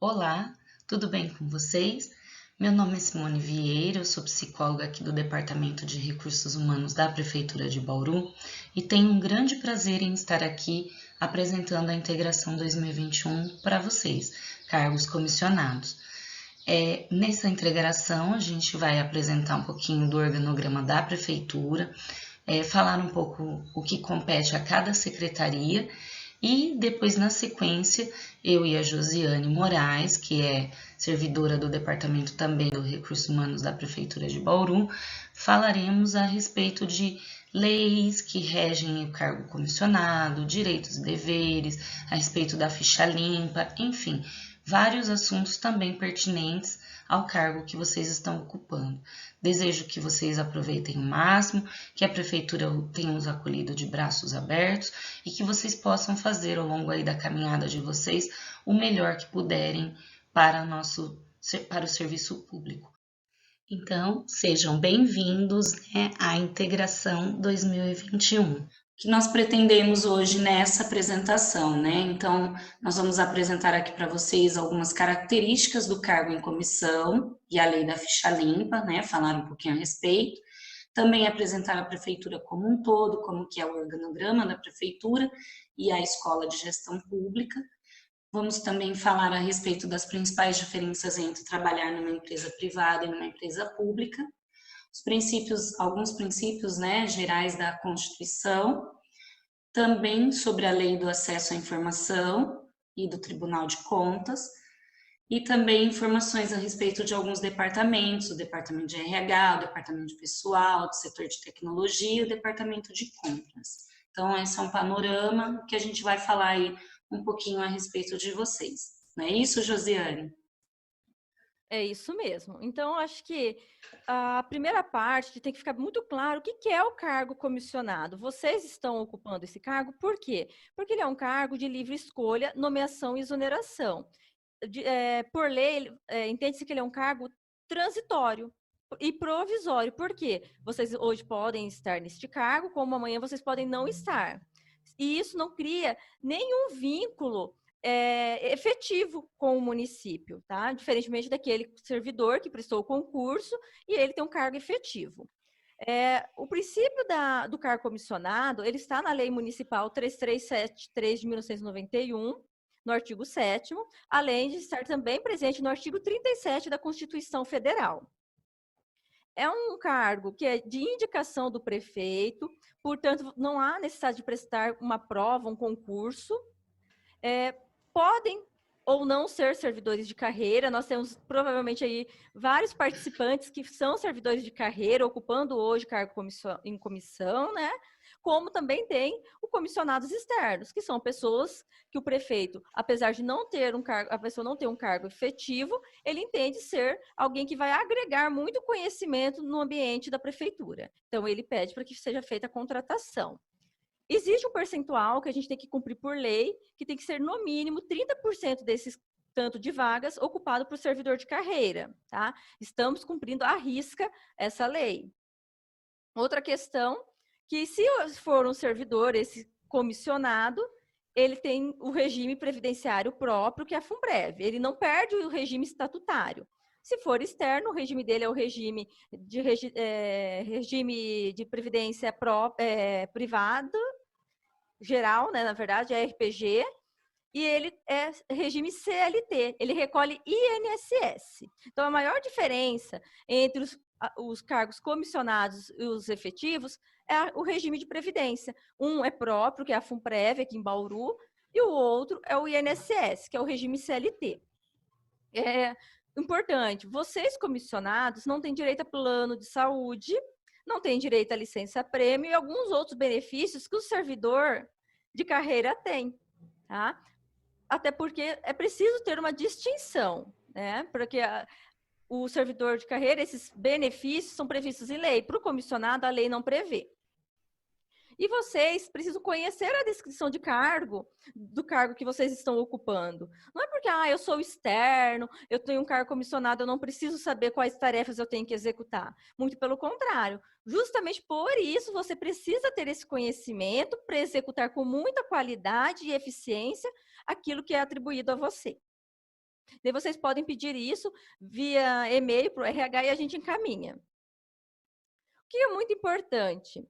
Olá, tudo bem com vocês? Meu nome é Simone Vieira, eu sou psicóloga aqui do Departamento de Recursos Humanos da Prefeitura de Bauru e tenho um grande prazer em estar aqui apresentando a Integração 2021 para vocês, cargos comissionados. Nessa integração, a gente vai apresentar um pouquinho do organograma da Prefeitura, falar um pouco o que compete a cada secretaria e depois, na sequência, eu e a Josiane Moraes, que é servidora do Departamento também do Recursos Humanos da Prefeitura de Bauru, falaremos a respeito de leis que regem o cargo comissionado, direitos e deveres, a respeito da ficha limpa, enfim, vários assuntos também pertinentes ao cargo que vocês estão ocupando. Desejo que vocês aproveitem o máximo, que a Prefeitura tenha os acolhido de braços abertos e que vocês possam fazer ao longo aí da caminhada de vocês o melhor que puderem para o serviço público. Então, sejam bem-vindos, à Integração 2021, que nós pretendemos hoje nessa apresentação, né? Então, nós vamos apresentar aqui para vocês algumas características do cargo em comissão e a lei da ficha limpa, né? Falar um pouquinho a respeito. Também apresentar a prefeitura como um todo, como que é o organograma da prefeitura e a escola de gestão pública. Vamos também falar a respeito das principais diferenças entre trabalhar numa empresa privada e numa empresa pública, alguns princípios, né, gerais da Constituição, também sobre a lei do acesso à informação e do Tribunal de Contas, e também informações a respeito de alguns departamentos, o departamento de RH, o departamento de pessoal, o setor de tecnologia e o departamento de compras. Então, esse é um panorama que a gente vai falar aí um pouquinho a respeito de vocês. Não é isso, Josiane? É isso mesmo. Então, acho que a primeira parte tem que ficar muito claro o que é o cargo comissionado. Vocês estão ocupando esse cargo por quê? Porque ele é um cargo de livre escolha, nomeação e exoneração. Por lei, entende-se que ele é um cargo transitório e provisório. Por quê? Vocês hoje podem estar neste cargo, como amanhã vocês podem não estar. E isso não cria nenhum vínculo efetivo com o município, tá? Diferentemente daquele servidor que prestou o concurso e ele tem um cargo efetivo. O princípio do cargo comissionado, ele está na Lei Municipal 3373 de 1991, no artigo 7º, além de estar também presente no artigo 37 da Constituição Federal. É um cargo que é de indicação do prefeito, portanto, não há necessidade de prestar uma prova, um concurso. Podem ou não ser servidores de carreira, nós temos provavelmente aí vários participantes que são servidores de carreira, ocupando hoje cargo em comissão, né? Como também tem os comissionados externos, que são pessoas que o prefeito, apesar de não ter um cargo, a pessoa não ter um cargo efetivo, ele entende ser alguém que vai agregar muito conhecimento no ambiente da prefeitura. Então, ele pede para que seja feita a contratação. Existe um percentual que a gente tem que cumprir por lei, que tem que ser no mínimo 30% desses tanto de vagas ocupado por servidor de carreira, tá? Estamos cumprindo à risca essa lei. Outra questão, que se for um servidor, esse comissionado, ele tem o regime previdenciário próprio, que é a FUNPREV. Ele não perde o regime estatutário. Se for externo, o regime dele é o regime de previdência privado, geral, né, na verdade, é RPG, e ele é regime CLT, ele recolhe INSS. Então, a maior diferença entre os cargos comissionados e os efetivos é o regime de previdência. Um é próprio, que é a FUNPREV, aqui em Bauru, e o outro é o INSS, que é o regime CLT. É importante, vocês comissionados não têm direito a plano de saúde, não têm direito à licença-prêmio e alguns outros benefícios que o servidor de carreira tem, tá? Até porque é preciso ter uma distinção, né? Porque o servidor de carreira, esses benefícios são previstos em lei. Para o comissionado, a lei não prevê. E vocês precisam conhecer a descrição de cargo, do cargo que vocês estão ocupando. Não é porque, eu sou externo, eu tenho um cargo comissionado, eu não preciso saber quais tarefas eu tenho que executar. Muito pelo contrário. Justamente por isso, você precisa ter esse conhecimento para executar com muita qualidade e eficiência aquilo que é atribuído a você. Daí vocês podem pedir isso via e-mail para o RH e a gente encaminha. O que é muito importante?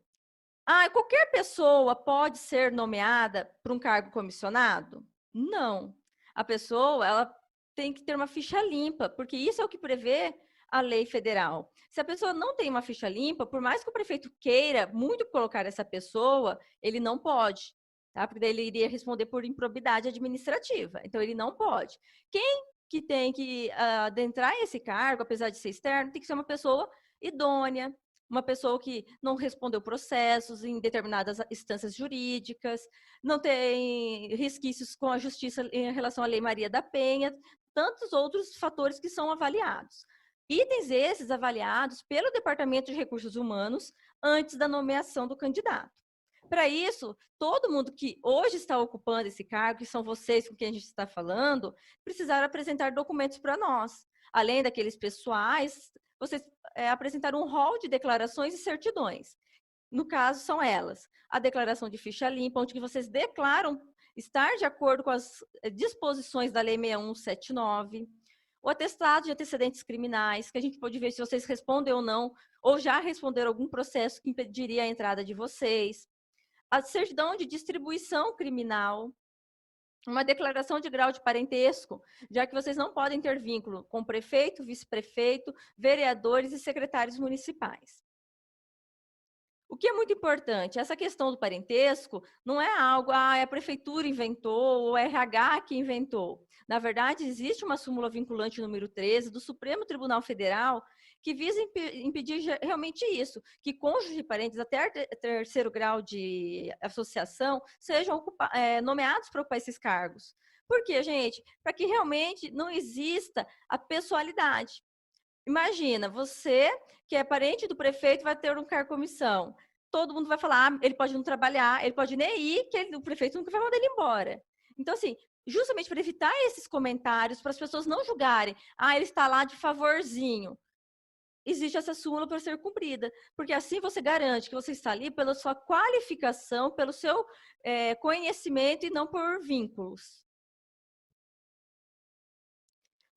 Qualquer pessoa pode ser nomeada para um cargo comissionado? Não. A pessoa, ela tem que ter uma ficha limpa, porque isso é o que prevê a lei federal. Se a pessoa não tem uma ficha limpa, por mais que o prefeito queira muito colocar essa pessoa, ele não pode, tá? Porque daí ele iria responder por improbidade administrativa. Então, ele não pode. Quem que tem que adentrar esse cargo, apesar de ser externo, tem que ser uma pessoa idônea, uma pessoa que não respondeu processos em determinadas instâncias jurídicas, não tem resquícios com a justiça em relação à Lei Maria da Penha, tantos outros fatores que são avaliados. Itens esses avaliados pelo Departamento de Recursos Humanos antes da nomeação do candidato. Para isso, todo mundo que hoje está ocupando esse cargo, que são vocês com quem a gente está falando, precisaram apresentar documentos para nós. Além daqueles pessoais, vocês apresentaram um rol de declarações e certidões. No caso, são elas. A declaração de ficha limpa, onde vocês declaram estar de acordo com as disposições da Lei 6179. O atestado de antecedentes criminais, que a gente pode ver se vocês respondem ou não, ou já responderam algum processo que impediria a entrada de vocês. A certidão de distribuição criminal, uma declaração de grau de parentesco, já que vocês não podem ter vínculo com prefeito, vice-prefeito, vereadores e secretários municipais. O que é muito importante, essa questão do parentesco não é algo, a prefeitura inventou, ou o RH que inventou. Na verdade, existe uma súmula vinculante número 13 do Supremo Tribunal Federal que visa impedir realmente isso, que cônjuges e parentes até terceiro grau de associação sejam nomeados para ocupar esses cargos. Por quê, gente? Para que realmente não exista a pessoalidade. Imagina, você, que é parente do prefeito, vai ter um cargo comissão. Todo mundo vai falar, ele pode não trabalhar, ele pode nem ir, que o prefeito nunca vai mandar ele embora. Então, assim, justamente para evitar esses comentários, para as pessoas não julgarem, ele está lá de favorzinho, existe essa súmula para ser cumprida, porque assim você garante que você está ali pela sua qualificação, pelo seu conhecimento e não por vínculos.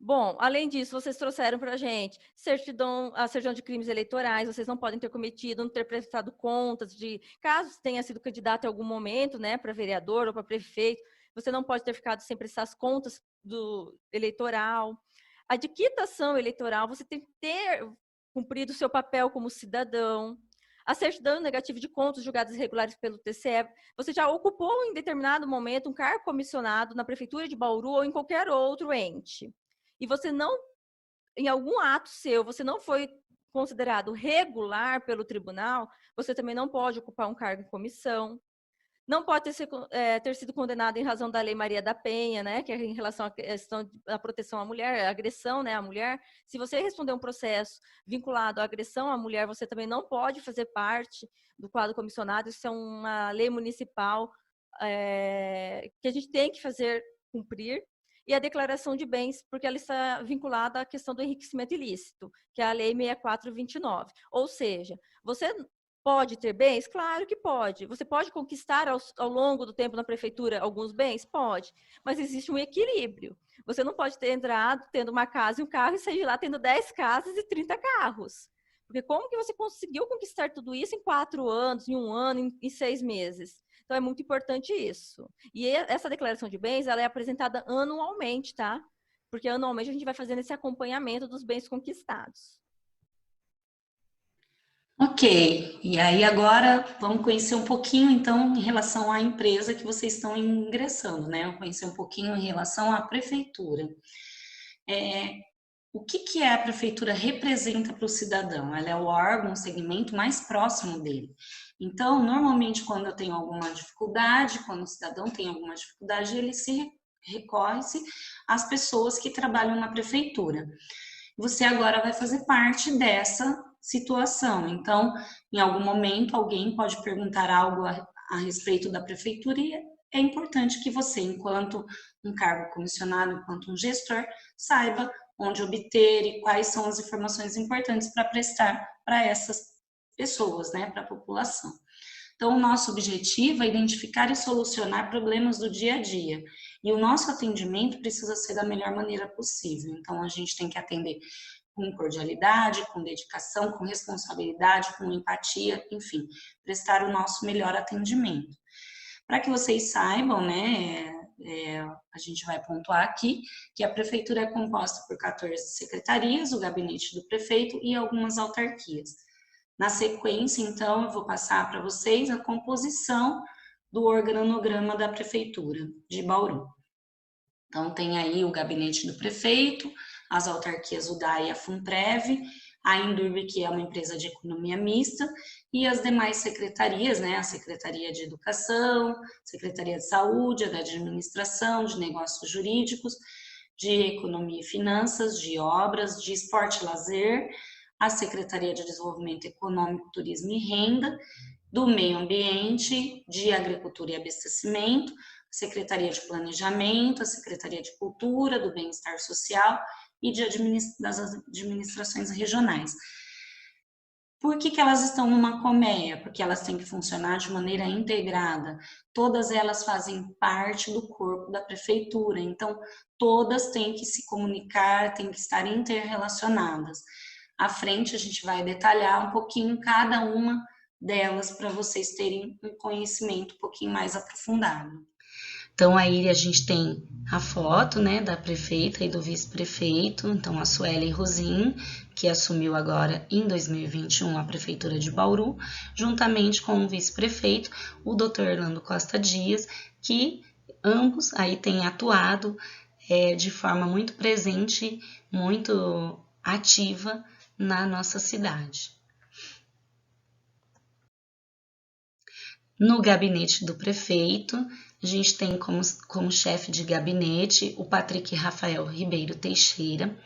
Bom, além disso, vocês trouxeram para a gente a certidão de crimes eleitorais, vocês não podem ter cometido, não ter prestado contas de, caso tenha sido candidato em algum momento, né, para vereador ou para prefeito, você não pode ter ficado sem prestar as contas do eleitoral. A de quitação eleitoral, você tem que ter cumprido o seu papel como cidadão. A certidão negativa de contas julgadas irregulares pelo TCE, você já ocupou em determinado momento um cargo comissionado na Prefeitura de Bauru ou em qualquer outro ente. E você não, em algum ato seu, você não foi considerado regular pelo tribunal, você também não pode ocupar um cargo em comissão. Não pode ter sido condenado em razão da Lei Maria da Penha, né, que é em relação à questão da proteção à mulher, à agressão, né, à mulher. Se você responder um processo vinculado à agressão à mulher, você também não pode fazer parte do quadro comissionado. Isso é uma lei municipal que a gente tem que fazer cumprir. E a declaração de bens, porque ela está vinculada à questão do enriquecimento ilícito, que é a Lei 6429. Ou seja, você pode ter bens? Claro que pode. Você pode conquistar ao longo do tempo na prefeitura alguns bens? Pode. Mas existe um equilíbrio. Você não pode ter entrado tendo uma casa e um carro e sair de lá tendo 10 casas e 30 carros. Porque como que você conseguiu conquistar tudo isso em 4 anos, em 1 ano, em 6 meses? Então, é muito importante isso. E essa declaração de bens, ela é apresentada anualmente, tá? Porque anualmente a gente vai fazendo esse acompanhamento dos bens conquistados. Ok, e aí agora vamos conhecer um pouquinho, então, em relação à empresa que vocês estão ingressando, né? Vamos conhecer um pouquinho em relação à prefeitura. O que a prefeitura representa para o cidadão? Ela é o órgão, o segmento mais próximo dele. Então, normalmente, quando eu tenho alguma dificuldade, quando o cidadão tem alguma dificuldade, ele recorre-se às pessoas que trabalham na prefeitura. Você agora vai fazer parte dessa situação. Então, em algum momento, alguém pode perguntar algo a respeito da prefeitura e é importante que você, enquanto um cargo comissionado, enquanto um gestor, saiba onde obter e quais são as informações importantes para prestar para essas pessoas, né, para a população. Então, o nosso objetivo é identificar e solucionar problemas do dia a dia. E o nosso atendimento precisa ser da melhor maneira possível. Então, a gente tem que atender com cordialidade, com dedicação, com responsabilidade, com empatia, enfim, prestar o nosso melhor atendimento. Para que vocês saibam, né, a gente vai pontuar aqui que a prefeitura é composta por 14 secretarias, o gabinete do prefeito e algumas autarquias. Na sequência, então, eu vou passar para vocês a composição do organograma da prefeitura de Bauru. Então, tem aí o gabinete do prefeito, as autarquias UDA e a FUNPREV, a Indurb, que é uma empresa de economia mista, e as demais secretarias, né, a Secretaria de Educação, Secretaria de Saúde, a da Administração, de Negócios Jurídicos, de Economia e Finanças, de Obras, de Esporte e Lazer, a Secretaria de Desenvolvimento Econômico, Turismo e Renda, do Meio Ambiente, de Agricultura e Abastecimento, Secretaria de Planejamento, a Secretaria de Cultura, do Bem-Estar Social e das administrações regionais. Por que elas estão numa colmeia? Porque elas têm que funcionar de maneira integrada. Todas elas fazem parte do corpo da prefeitura, então todas têm que se comunicar, têm que estar interrelacionadas. À frente a gente vai detalhar um pouquinho cada uma delas para vocês terem um conhecimento um pouquinho mais aprofundado. Então, aí a gente tem a foto, né, da prefeita e do vice-prefeito, então a Sueli Rosim, que assumiu agora em 2021 a prefeitura de Bauru, juntamente com o vice-prefeito, o Dr. Orlando Costa Dias, que ambos aí têm atuado de forma muito presente, muito ativa na nossa cidade. No gabinete do prefeito, a gente tem como chefe de gabinete o Patrick Rafael Ribeiro Teixeira.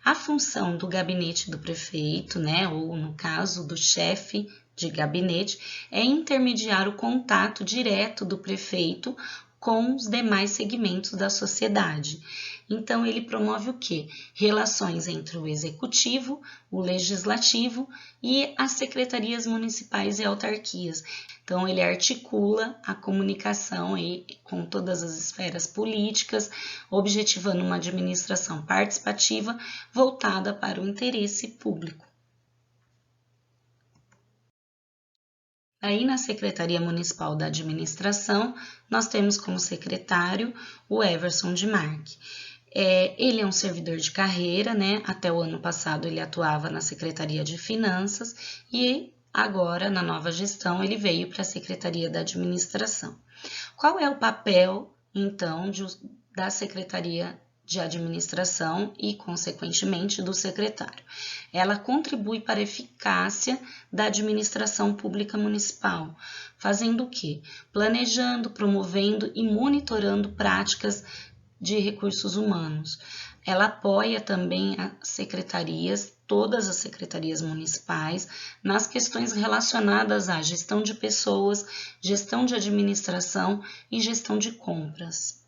A função do gabinete do prefeito, né, ou no caso do chefe de gabinete, é intermediar o contato direto do prefeito com os demais segmentos da sociedade. Então, ele promove o quê? Relações entre o executivo, o legislativo e as secretarias municipais e autarquias. Então, ele articula a comunicação com todas as esferas políticas, objetivando uma administração participativa voltada para o interesse público. Aí, na Secretaria Municipal da Administração, nós temos como secretário o Everson de Marque. Ele é um servidor de carreira, né? Até o ano passado ele atuava na Secretaria de Finanças e agora, na nova gestão, ele veio para a Secretaria da Administração. Qual é o papel, então, da Secretaria de Administração e, consequentemente, do secretário? Ela contribui para a eficácia da administração pública municipal, fazendo o quê? Planejando, promovendo e monitorando práticas de recursos humanos. Ela apoia também as secretarias, todas as secretarias municipais, nas questões relacionadas à gestão de pessoas, gestão de administração e gestão de compras.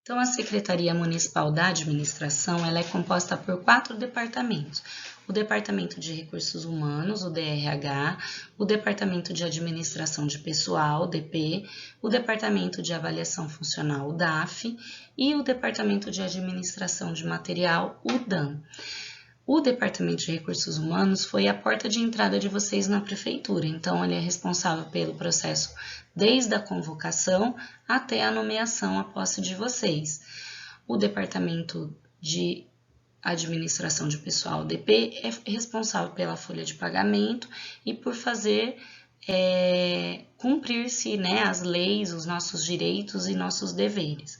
Então, a Secretaria Municipal da Administração ela é composta por 4 departamentos. O Departamento de Recursos Humanos, o DRH, o Departamento de Administração de Pessoal, o DP, o Departamento de Avaliação Funcional, o DAF, e o Departamento de Administração de Material, o DAM. O Departamento de Recursos Humanos foi a porta de entrada de vocês na prefeitura, então ele é responsável pelo processo desde a convocação até a nomeação, a posse de vocês. O Departamento de Administração de Pessoal, DP, é responsável pela folha de pagamento e por fazer cumprir-se, né, as leis, os nossos direitos e nossos deveres.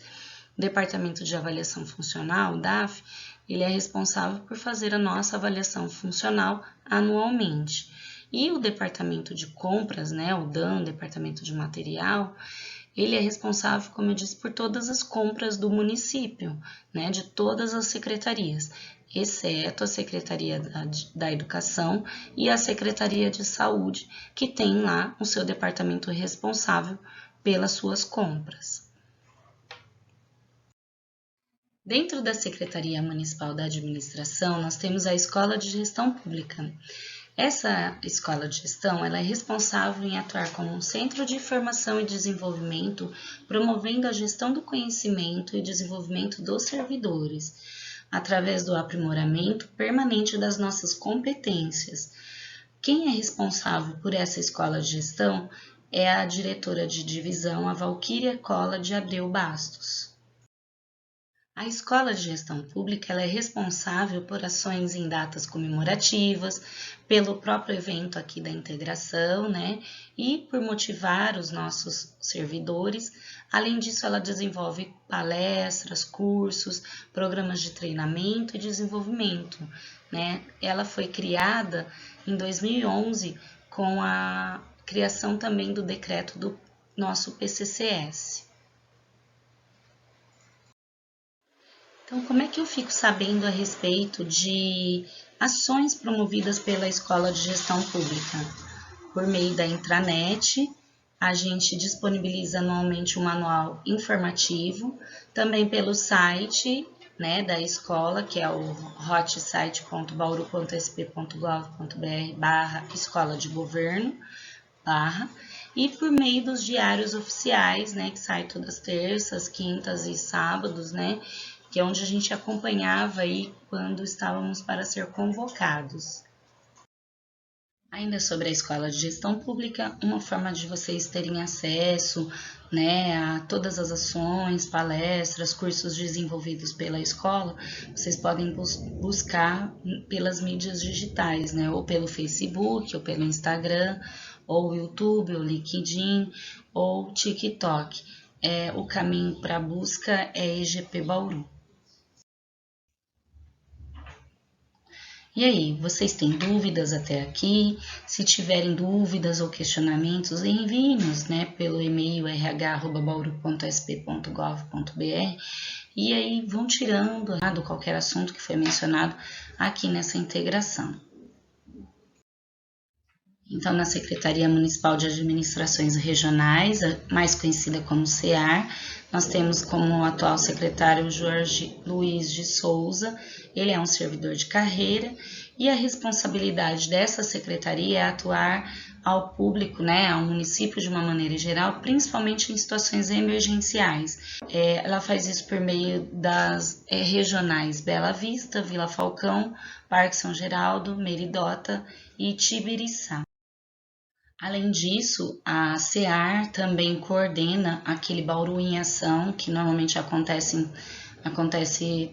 O Departamento de Avaliação Funcional, o DAF, ele é responsável por fazer a nossa avaliação funcional anualmente. E o Departamento de Compras, né, o DAM, Departamento de Material, ele é responsável, como eu disse, por todas as compras do município, né, de todas as secretarias, exceto a Secretaria da Educação e a Secretaria de Saúde, que tem lá o seu departamento responsável pelas suas compras. Dentro da Secretaria Municipal da Administração, nós temos a Escola de Gestão Pública. Essa escola de gestão ela é responsável em atuar como um centro de formação e desenvolvimento, promovendo a gestão do conhecimento e desenvolvimento dos servidores, através do aprimoramento permanente das nossas competências. Quem é responsável por essa escola de gestão é a diretora de divisão, a Valquíria Cola de Abreu Bastos. A Escola de Gestão Pública ela é responsável por ações em datas comemorativas, pelo próprio evento aqui da integração, né? E por motivar os nossos servidores. Além disso, ela desenvolve palestras, cursos, programas de treinamento e desenvolvimento, né? Ela foi criada em 2011 com a criação também do decreto do nosso PCCS. Então, como é que eu fico sabendo a respeito de ações promovidas pela Escola de Gestão Pública? Por meio da intranet, a gente disponibiliza anualmente um manual informativo, também pelo site, né, da escola, que é o hotsite.bauru.sp.gov.br/escola de governo, e por meio dos diários oficiais, né, que sai todas as terças, quintas e sábados, né, que é onde a gente acompanhava aí quando estávamos para ser convocados. Ainda sobre a Escola de Gestão Pública, uma forma de vocês terem acesso, né, a todas as ações, palestras, cursos desenvolvidos pela escola, vocês podem buscar pelas mídias digitais, né, ou pelo Facebook, ou pelo Instagram, ou YouTube, ou LinkedIn, ou TikTok. O caminho para a busca é EGP Bauru. E aí, vocês têm dúvidas até aqui? Se tiverem dúvidas ou questionamentos, enviem-nos, né, pelo e-mail rh@bauru.sp.gov.br e aí vão tirando qualquer assunto que foi mencionado aqui nessa integração. Então, na Secretaria Municipal de Administrações Regionais, mais conhecida como SEAR, nós temos como atual secretário Jorge Luiz de Souza. Ele é um servidor de carreira e a responsabilidade dessa secretaria é atuar ao público, né, ao município de uma maneira geral, principalmente em situações emergenciais. Ela faz isso por meio das regionais Bela Vista, Vila Falcão, Parque São Geraldo, Meridota e Tibiriçá. Além disso, a SEAR também coordena aquele Bauru em Ação, que normalmente acontece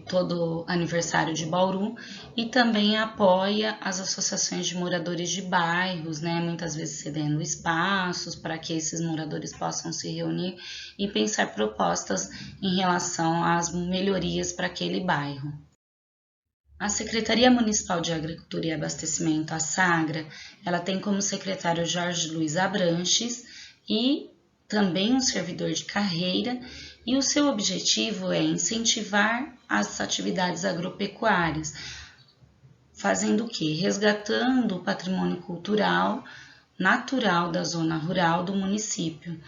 todo aniversário de Bauru, e também apoia as associações de moradores de bairros, né, muitas vezes cedendo espaços para que esses moradores possam se reunir e pensar propostas em relação às melhorias para aquele bairro. A Secretaria Municipal de Agricultura e Abastecimento, a SAGRA, ela tem como secretário Jorge Luiz Abranches e também um servidor de carreira, e o seu objetivo é incentivar as atividades agropecuárias, fazendo o quê? Resgatando o patrimônio cultural natural da zona rural do município.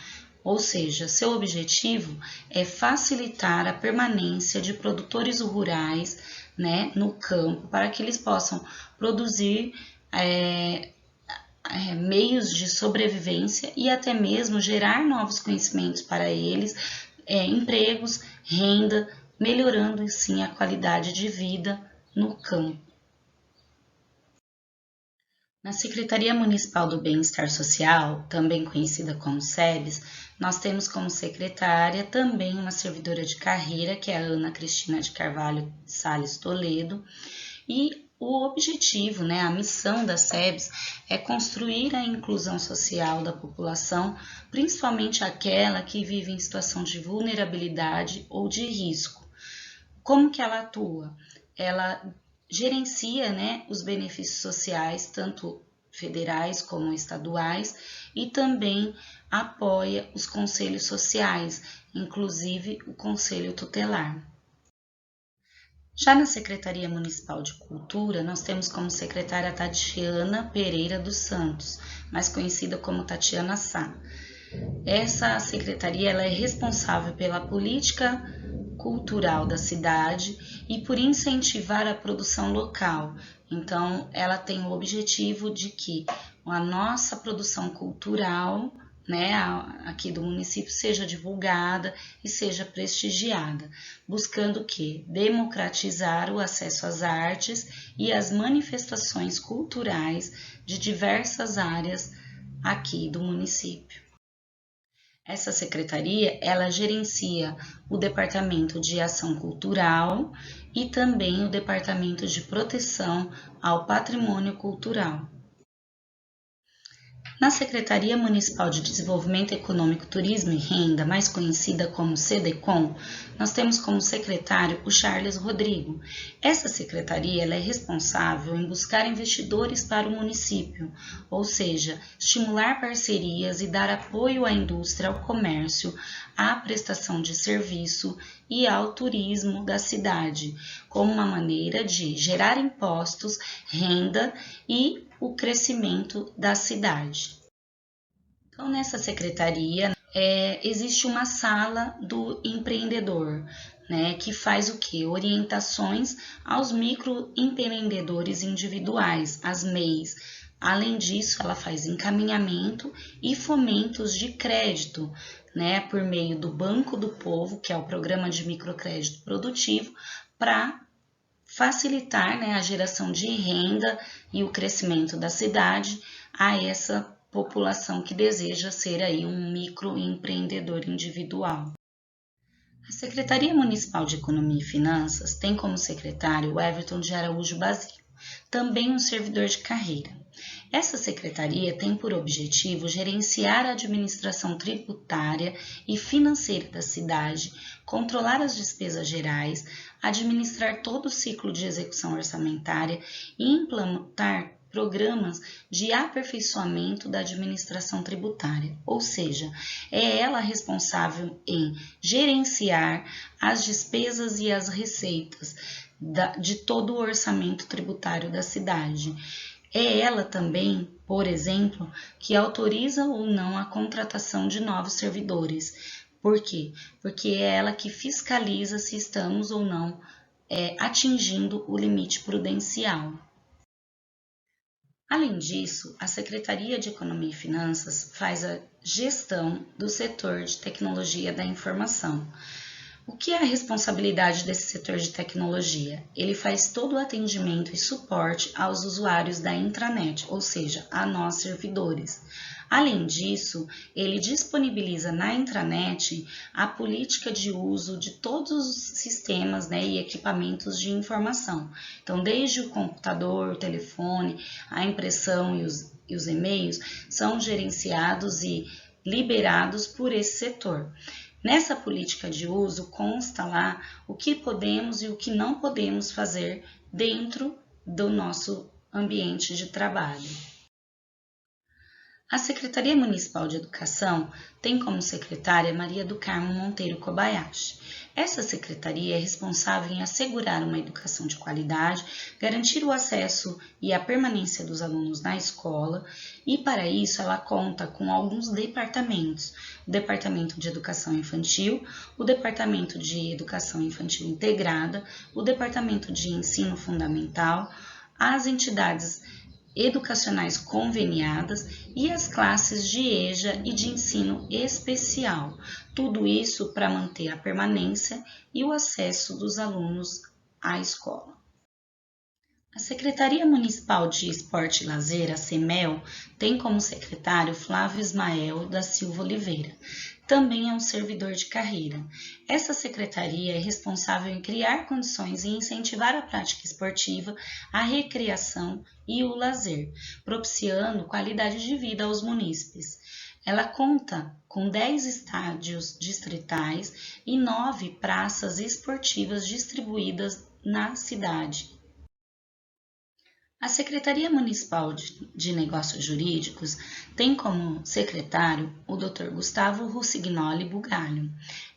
Ou seja, seu objetivo é facilitar a permanência de produtores rurais, né, no campo, para que eles possam produzir meios de sobrevivência e até mesmo gerar novos conhecimentos para eles, empregos, renda, melhorando assim a qualidade de vida no campo. Na Secretaria Municipal do Bem-Estar Social, também conhecida como SEBS, nós temos como secretária também uma servidora de carreira, que é a Ana Cristina de Carvalho Salles Toledo, e o objetivo, né, a missão da SEBS é construir a inclusão social da população, principalmente aquela que vive em situação de vulnerabilidade ou de risco. Como que ela atua? Ela gerencia, né, os benefícios sociais, tanto federais como estaduais, e também apoia os conselhos sociais, inclusive o Conselho Tutelar. Já na Secretaria Municipal de Cultura, nós temos como secretária Tatiana Pereira dos Santos, mais conhecida como Tatiana Sá. Essa secretaria ela é responsável pela política cultural da cidade e por incentivar a produção local. Então, ela tem o objetivo de que a nossa produção cultural, né, aqui do município, seja divulgada e seja prestigiada, buscando o quê? Democratizar o acesso às artes e às manifestações culturais de diversas áreas aqui do município. Essa secretaria, ela gerencia o Departamento de Ação Cultural e também o Departamento de Proteção ao Patrimônio Cultural. Na Secretaria Municipal de Desenvolvimento Econômico, Turismo e Renda, mais conhecida como SEDECOM, nós temos como secretário o Charles Rodrigo. Essa secretaria ela é responsável em buscar investidores para o município, ou seja, estimular parcerias e dar apoio à indústria, ao comércio, à prestação de serviço e ao turismo da cidade, como uma maneira de gerar impostos, renda e o crescimento da cidade. Então, nessa secretaria, existe uma sala do empreendedor, né, que faz o quê? Orientações aos microempreendedores individuais, as MEIs. Além disso, ela faz encaminhamento e fomentos de crédito, né, por meio do Banco do Povo, que é o Programa de Microcrédito Produtivo, para facilitar, né, a geração de renda e o crescimento da cidade a essa população que deseja ser aí um microempreendedor individual. A Secretaria Municipal de Economia e Finanças tem como secretário o Everton de Araújo Basílio, também um servidor de carreira. Essa secretaria tem por objetivo gerenciar a administração tributária e financeira da cidade, controlar as despesas gerais, administrar todo o ciclo de execução orçamentária e implantar programas de aperfeiçoamento da administração tributária, ou seja, é ela responsável em gerenciar as despesas e as receitas de todo o orçamento tributário da cidade. É ela também, por exemplo, que autoriza ou não a contratação de novos servidores. Por quê? Porque é ela que fiscaliza se estamos ou não atingindo o limite prudencial. Além disso, a Secretaria de Economia e Finanças faz a gestão do setor de tecnologia da informação. O que é a responsabilidade desse setor de tecnologia? Ele faz todo o atendimento e suporte aos usuários da intranet, ou seja, a nós servidores. Além disso, ele disponibiliza na intranet a política de uso de todos os sistemas, né, e equipamentos de informação. Então, desde o computador, o telefone, a impressão e os e-mails são gerenciados e liberados por esse setor. Nessa política de uso consta lá o que podemos e o que não podemos fazer dentro do nosso ambiente de trabalho. A Secretaria Municipal de Educação tem como secretária Maria do Carmo Monteiro Kobayashi. Essa secretaria é responsável em assegurar uma educação de qualidade, garantir o acesso e a permanência dos alunos na escola e, para isso, ela conta com alguns departamentos: o Departamento de Educação Infantil, o Departamento de Educação Infantil Integrada, o Departamento de Ensino Fundamental, as entidades educacionais conveniadas e as classes de EJA e de ensino especial. Tudo isso para manter a permanência e o acesso dos alunos à escola. A Secretaria Municipal de Esporte e Lazer, a CEMEL, tem como secretário Flávio Ismael da Silva Oliveira. Também é um servidor de carreira. Essa secretaria é responsável em criar condições e incentivar a prática esportiva, a recreação e o lazer, propiciando qualidade de vida aos munícipes. Ela conta com 10 estádios distritais e 9 praças esportivas distribuídas na cidade. A Secretaria Municipal de Negócios Jurídicos tem como secretário o Dr. Gustavo Russignoli Bugalho.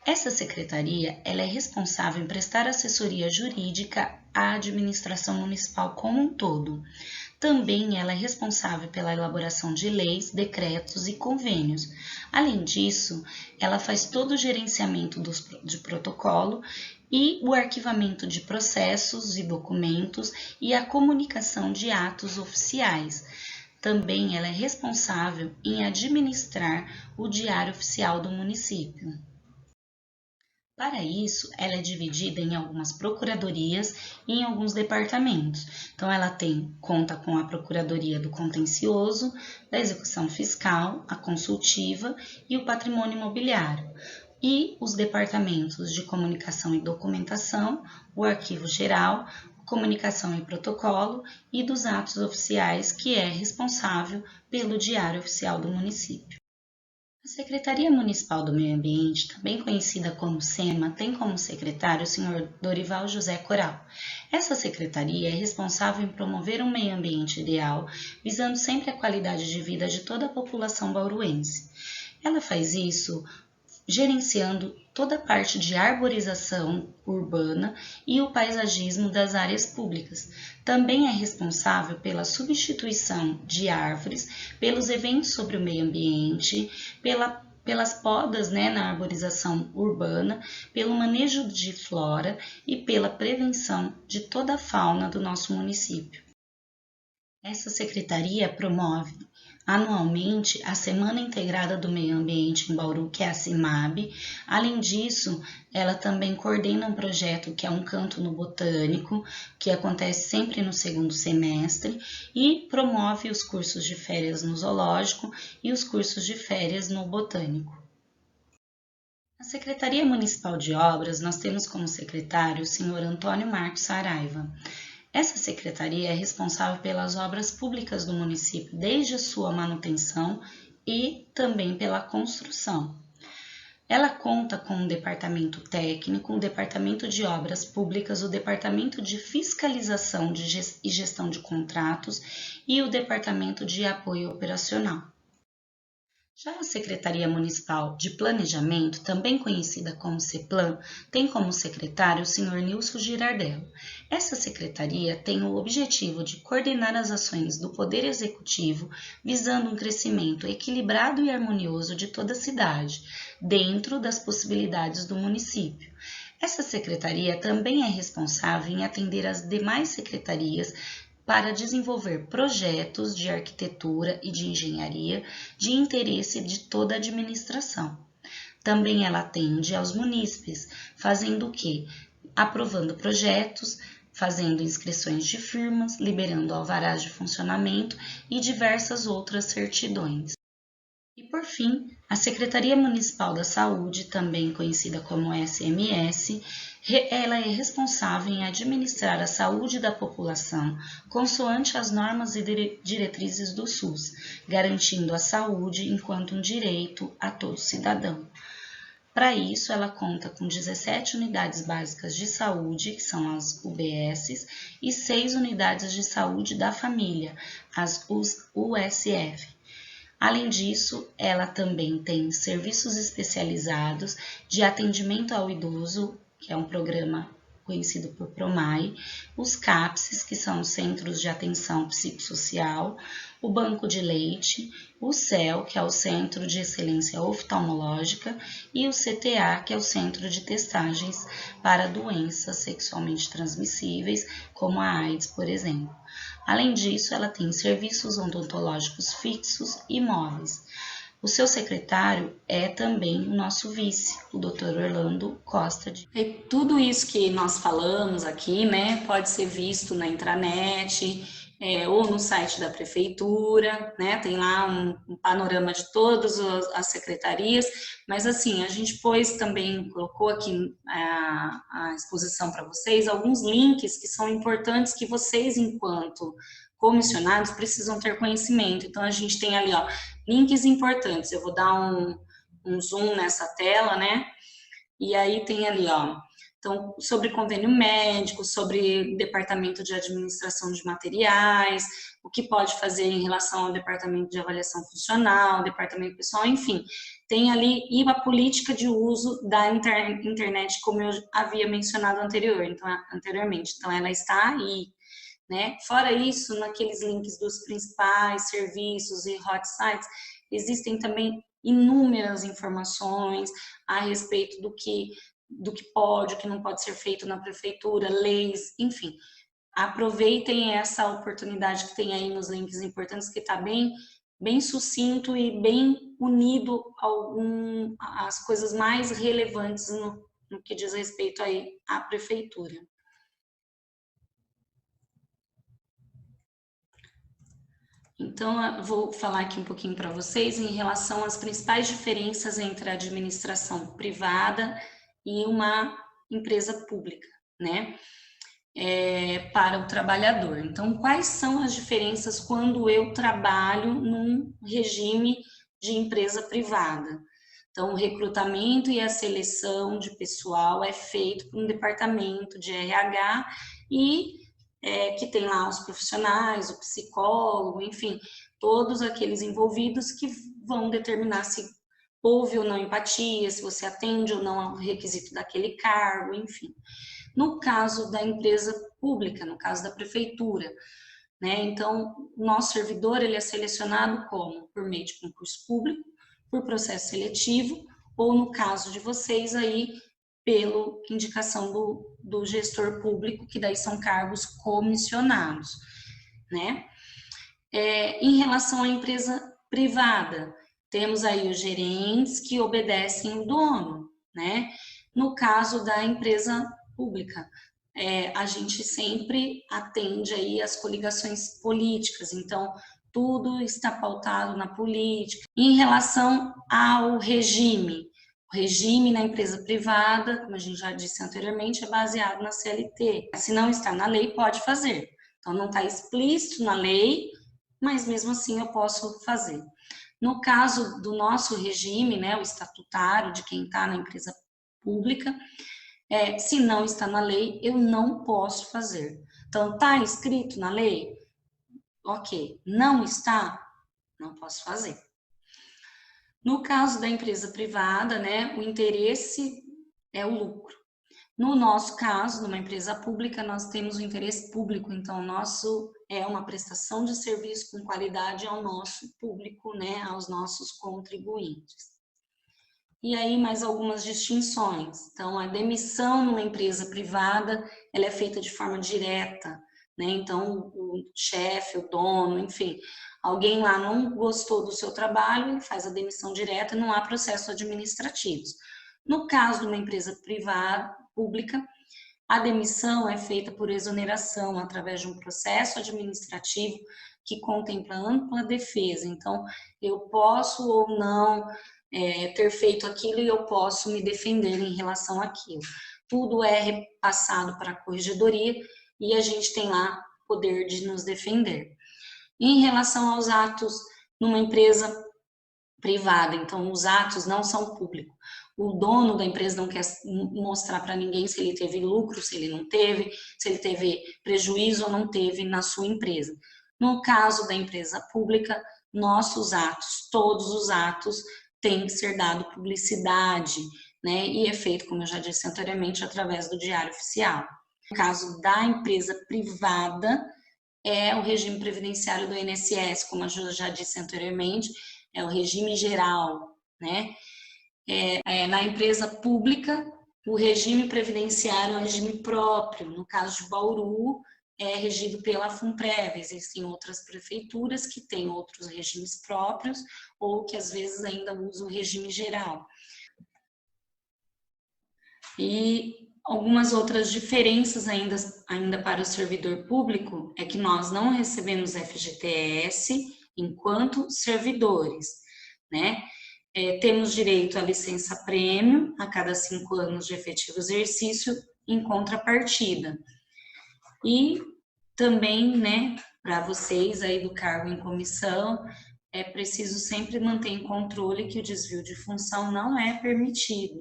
Essa secretaria ela é responsável em prestar assessoria jurídica à administração municipal como um todo. Também ela é responsável pela elaboração de leis, decretos e convênios. Além disso, ela faz todo o gerenciamento de protocolo e o arquivamento de processos e documentos e a comunicação de atos oficiais. Também ela é responsável em administrar o Diário Oficial do município. Para isso, ela é dividida em algumas procuradorias e em alguns departamentos. Então, ela conta com a Procuradoria do Contencioso, da Execução Fiscal, a Consultiva e o Patrimônio Imobiliário. E os departamentos de Comunicação e Documentação, o Arquivo Geral, Comunicação e Protocolo e dos Atos Oficiais, que é responsável pelo Diário Oficial do município. A Secretaria Municipal do Meio Ambiente, também conhecida como SEMA, tem como secretário o Sr. Dorival José Coral. Essa secretaria é responsável em promover um meio ambiente ideal, visando sempre a qualidade de vida de toda a população bauruense. Ela faz isso gerenciando toda a parte de arborização urbana e o paisagismo das áreas públicas. Também é responsável pela substituição de árvores, pelos eventos sobre o meio ambiente, pelas podas, na arborização urbana, pelo manejo de flora e pela prevenção de toda a fauna do nosso município. Essa secretaria promove anualmente a Semana Integrada do Meio Ambiente em Bauru, que é a CIMAB. Além disso, ela também coordena um projeto que é um canto no botânico, que acontece sempre no segundo semestre, e promove os cursos de férias no zoológico e os cursos de férias no botânico. Na Secretaria Municipal de Obras, nós temos como secretário o senhor Antônio Marcos Saraiva. Essa secretaria é responsável pelas obras públicas do município, desde a sua manutenção e também pela construção. Ela conta com um departamento técnico, um departamento de obras públicas, o departamento de fiscalização e gestão de contratos e o departamento de apoio operacional. Já a Secretaria Municipal de Planejamento, também conhecida como CEPLAN, tem como secretário o Sr. Nilson Girardello. Essa secretaria tem o objetivo de coordenar as ações do Poder Executivo, visando um crescimento equilibrado e harmonioso de toda a cidade, dentro das possibilidades do município. Essa secretaria também é responsável em atender as demais secretarias para desenvolver projetos de arquitetura e de engenharia de interesse de toda a administração. Também ela atende aos munícipes, fazendo o quê? Aprovando projetos, fazendo inscrições de firmas, liberando alvarás de funcionamento e diversas outras certidões. E por fim, a Secretaria Municipal da Saúde, também conhecida como SMS, ela é responsável em administrar a saúde da população consoante as normas e diretrizes do SUS, garantindo a saúde enquanto um direito a todo cidadão. Para isso, ela conta com 17 unidades básicas de saúde, que são as UBSs, e 6 unidades de saúde da família, as USF. Além disso, ela também tem serviços especializados de atendimento ao idoso, que é um programa conhecido por PROMAI, os CAPSs, que são os Centros de Atenção Psicossocial, o Banco de Leite, o CEL, que é o Centro de Excelência Oftalmológica, e o CTA, que é o Centro de Testagens para doenças sexualmente transmissíveis, como a AIDS, por exemplo. Além disso, ela tem serviços odontológicos fixos e móveis. O seu secretário é também o nosso vice, o Dr. Orlando Costa. E tudo isso que nós falamos aqui, pode ser visto na intranet, ou no site da prefeitura, tem lá um panorama de todas as secretarias, mas assim, a gente colocou aqui a exposição para vocês, alguns links que são importantes que vocês, enquanto comissionados, precisam ter conhecimento. Então, a gente tem ali, links importantes. Eu vou dar um zoom nessa tela, E aí tem ali, então, sobre convênio médico, sobre departamento de administração de materiais, o que pode fazer em relação ao departamento de avaliação funcional, departamento pessoal, enfim. Tem ali e a política de uso da internet, como eu havia mencionado anteriormente. Então, ela está aí né? Fora isso, naqueles links dos principais serviços e hot sites, existem também inúmeras informações a respeito do que pode, o que não pode ser feito na prefeitura, leis, enfim. Aproveitem essa oportunidade que tem aí nos links importantes, que está bem sucinto e bem unido às coisas mais relevantes no que diz respeito aí à prefeitura. Então, eu vou falar aqui um pouquinho para vocês em relação às principais diferenças entre a administração privada e uma empresa pública, né? Para o trabalhador. Então, quais são as diferenças quando eu trabalho num regime de empresa privada? Então, o recrutamento e a seleção de pessoal é feito por um departamento de RH e que tem lá os profissionais, o psicólogo, enfim, todos aqueles envolvidos que vão determinar se houve ou não empatia, se você atende ou não ao requisito daquele cargo, enfim. No caso da empresa pública, no caso da prefeitura, né? Então, o nosso servidor ele é selecionado como? Por meio de concurso público, por processo seletivo, ou no caso de vocês aí, pela indicação do gestor público, que daí são cargos comissionados, né? Em relação à empresa privada, temos aí os gerentes que obedecem o dono, né? No caso da empresa pública, a gente sempre atende aí as coligações políticas, então tudo está pautado na política. Em relação ao regime, o regime na empresa privada, como a gente já disse anteriormente, é baseado na CLT. Se não está na lei, pode fazer. Então não está explícito na lei, mas mesmo assim eu posso fazer. No caso do nosso regime, né, o estatutário de quem está na empresa pública, se não está na lei, eu não posso fazer. Então, está escrito na lei? Ok. Não está? Não posso fazer. No caso da empresa privada, né, o interesse é o lucro. No nosso caso, numa empresa pública, nós temos o interesse público, então, nosso é uma prestação de serviço com qualidade ao nosso público, né, aos nossos contribuintes. E aí, mais algumas distinções. Então, a demissão numa empresa privada, ela é feita de forma direta, né? Então, o chefe, o dono, enfim, alguém lá não gostou do seu trabalho, ele faz a demissão direta, não há processos administrativos. No caso de uma empresa privada, pública, a demissão é feita por exoneração, através de um processo administrativo que contempla ampla defesa. Então, eu posso ou não ter feito aquilo e eu posso me defender em relação àquilo. Tudo é repassado para a corregedoria e a gente tem lá o poder de nos defender. Em relação aos atos numa empresa privada, então os atos não são públicos. O dono da empresa não quer mostrar para ninguém se ele teve lucro, se ele não teve, se ele teve prejuízo ou não teve na sua empresa. No caso da empresa pública, nossos atos, todos os atos, têm que ser dado publicidade, né? E é feito, como eu já disse anteriormente, através do Diário Oficial. No caso da empresa privada, é o regime previdenciário do INSS, como eu já disse anteriormente, é o regime geral, né? Na empresa pública, o regime previdenciário é um regime próprio. No caso de Bauru, é regido pela FUNPREV. Existem outras prefeituras que têm outros regimes próprios ou que às vezes ainda usam o regime geral. E algumas outras diferenças ainda para o servidor público é que nós não recebemos FGTS enquanto servidores, né? Temos direito à licença prêmio a cada 5 anos de efetivo exercício em contrapartida. E também, né, para vocês aí do cargo em comissão, é preciso sempre manter em controle que o desvio de função não é permitido.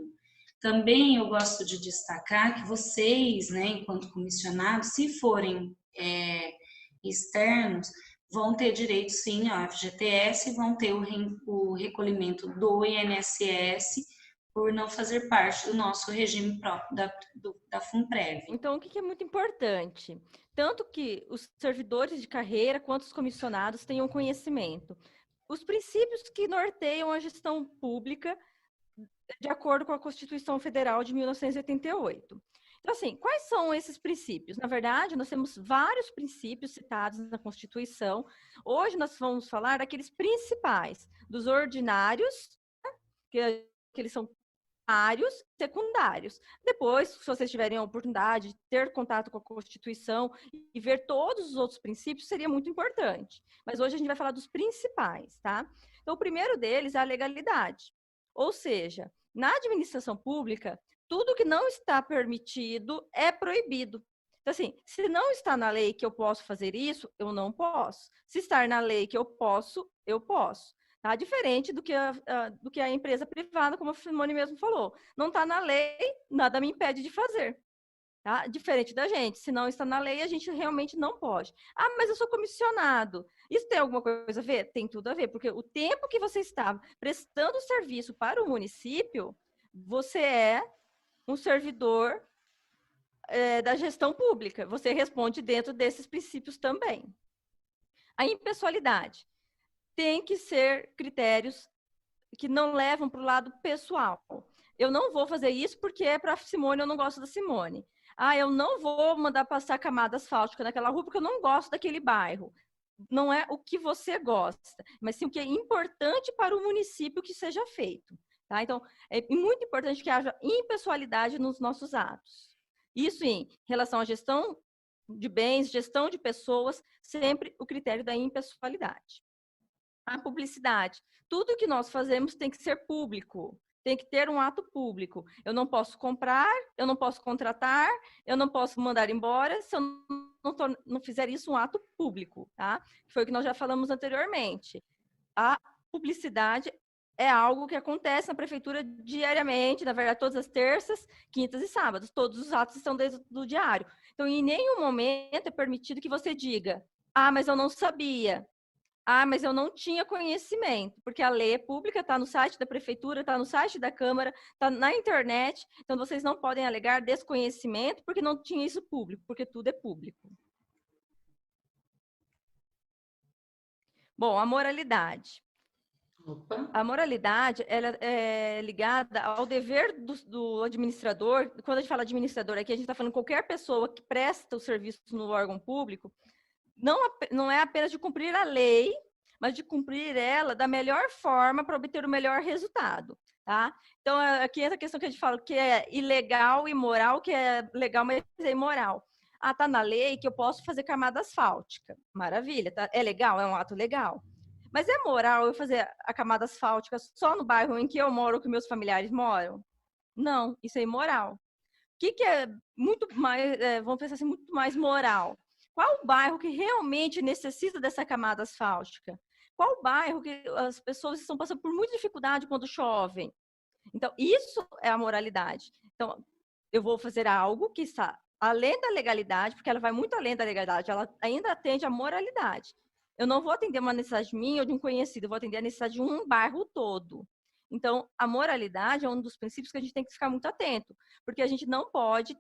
Também eu gosto de destacar que vocês, né, enquanto comissionados, se forem externos, vão ter direito sim ao FGTS, vão ter o recolhimento do INSS por não fazer parte do nosso regime próprio da FUNPREV. Então, o que é muito importante? Tanto que os servidores de carreira quanto os comissionados tenham conhecimento. Os princípios que norteiam a gestão pública de acordo com a Constituição Federal de 1988. Então, assim, quais são esses princípios? Na verdade, nós temos vários princípios citados na Constituição. Hoje nós vamos falar daqueles principais, dos ordinários, que eles são primários, secundários. Depois, se vocês tiverem a oportunidade de ter contato com a Constituição e ver todos os outros princípios, seria muito importante. Mas hoje a gente vai falar dos principais, tá? Então, o primeiro deles é a legalidade. Ou seja, na administração pública, tudo que não está permitido é proibido. Então, assim, se não está na lei que eu posso fazer isso, eu não posso. Se estar na lei que eu posso, eu posso. Tá? Diferente do que a empresa privada, como a Simone mesmo falou. Não está na lei, nada me impede de fazer. Tá? Diferente da gente. Se não está na lei, a gente realmente não pode. Ah, mas eu sou comissionado. Isso tem alguma coisa a ver? Tem tudo a ver, porque o tempo que você está prestando serviço para o município, você é um servidor da gestão pública. Você responde dentro desses princípios também. A impessoalidade. Tem que ser critérios que não levam para o lado pessoal. Eu não vou fazer isso porque é para a Simone, eu não gosto da Simone. Ah, eu não vou mandar passar camada asfáltica naquela rua porque eu não gosto daquele bairro. Não é o que você gosta, mas sim o que é importante para o município que seja feito. Tá? Então, é muito importante que haja impessoalidade nos nossos atos. Isso em relação à gestão de bens, gestão de pessoas, sempre o critério da impessoalidade. A publicidade. Tudo que nós fazemos tem que ser público, tem que ter um ato público. Eu não posso comprar, eu não posso contratar, eu não posso mandar embora se eu não fizer isso um ato público, tá? Foi o que nós já falamos anteriormente. A publicidade é algo que acontece na prefeitura diariamente, na verdade, todas as terças, quintas e sábados. Todos os atos estão dentro do diário. Então, em nenhum momento é permitido que você diga: ah, mas eu não sabia. Ah, mas eu não tinha conhecimento, porque a lei é pública, está no site da prefeitura, está no site da Câmara, está na internet, então vocês não podem alegar desconhecimento porque não tinha isso público, porque tudo é público. Bom, a moralidade. Opa. A moralidade, ela é ligada ao dever do administrador. Quando a gente fala administrador aqui, a gente está falando qualquer pessoa que presta o serviço no órgão público, não é apenas de cumprir a lei, mas de cumprir ela da melhor forma para obter o melhor resultado, tá? Então, aqui entra a questão que a gente fala que é ilegal e moral, que é legal, mas é imoral. Ah, tá na lei que eu posso fazer camada asfáltica. Maravilha, tá? É legal, é um ato legal. Mas é moral eu fazer a camada asfáltica só no bairro em que eu moro ou que meus familiares moram? Não, isso é imoral. O que é muito mais, vamos pensar assim, muito mais moral? Qual o bairro que realmente necessita dessa camada asfáltica? Qual o bairro que as pessoas estão passando por muita dificuldade quando chovem? Então, isso é a moralidade. Então, eu vou fazer algo que está além da legalidade, porque ela vai muito além da legalidade, ela ainda atende à moralidade. Eu não vou atender uma necessidade minha ou de um conhecido, eu vou atender a necessidade de um bairro todo. Então, a moralidade é um dos princípios que a gente tem que ficar muito atento, porque a gente não pode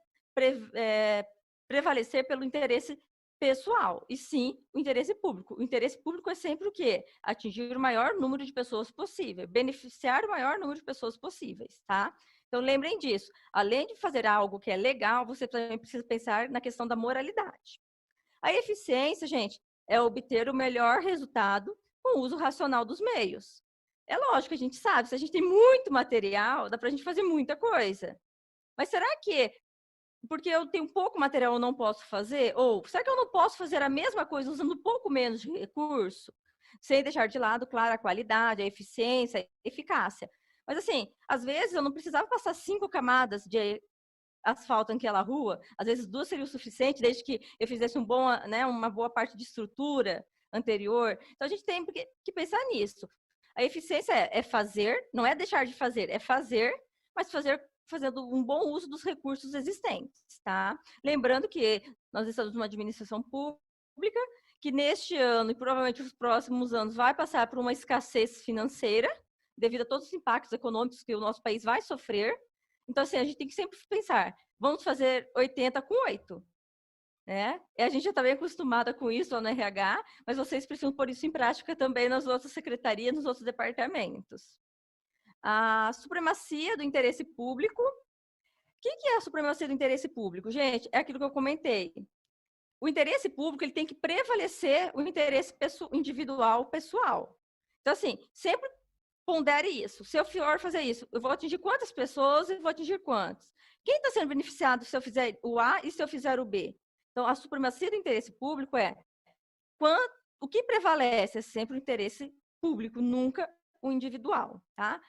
prevalecer pelo interesse pessoal, e sim o interesse público. O interesse público é sempre o quê? Atingir o maior número de pessoas possível, beneficiar o maior número de pessoas possíveis, tá? Então, lembrem disso. Além de fazer algo que é legal, você também precisa pensar na questão da moralidade. A eficiência, gente, é obter o melhor resultado com o uso racional dos meios. É lógico, a gente sabe, se a gente tem muito material, dá para a gente fazer muita coisa. Mas será que porque eu tenho pouco material eu não posso fazer? Ou será que eu não posso fazer a mesma coisa usando um pouco menos de recurso? Sem deixar de lado, claro, a qualidade, a eficiência, a eficácia. Mas assim, às vezes eu não precisava passar 5 camadas de asfalto naquela rua, às vezes 2 seria o suficiente, desde que eu fizesse uma boa parte de estrutura anterior. Então a gente tem que pensar nisso. A eficiência é fazer, não é deixar de fazer, é fazer, mas fazendo um bom uso dos recursos existentes, tá? Lembrando que nós estamos numa administração pública que neste ano e provavelmente nos próximos anos vai passar por uma escassez financeira, devido a todos os impactos econômicos que o nosso país vai sofrer. Então, assim, a gente tem que sempre pensar, vamos fazer 80 com 8, né? E a gente já está bem acostumada com isso lá no RH, mas vocês precisam pôr isso em prática também nas outras secretarias, nos outros departamentos. A supremacia do interesse público. O que é a supremacia do interesse público? Gente, é aquilo que eu comentei. O interesse público ele tem que prevalecer o interesse individual, pessoal. Então, assim, sempre pondere isso. Se eu for fazer isso, eu vou atingir quantas pessoas e vou atingir quantos? Quem está sendo beneficiado se eu fizer o A e se eu fizer o B? Então, a supremacia do interesse público é o que prevalece é sempre o interesse público, nunca o individual, tá?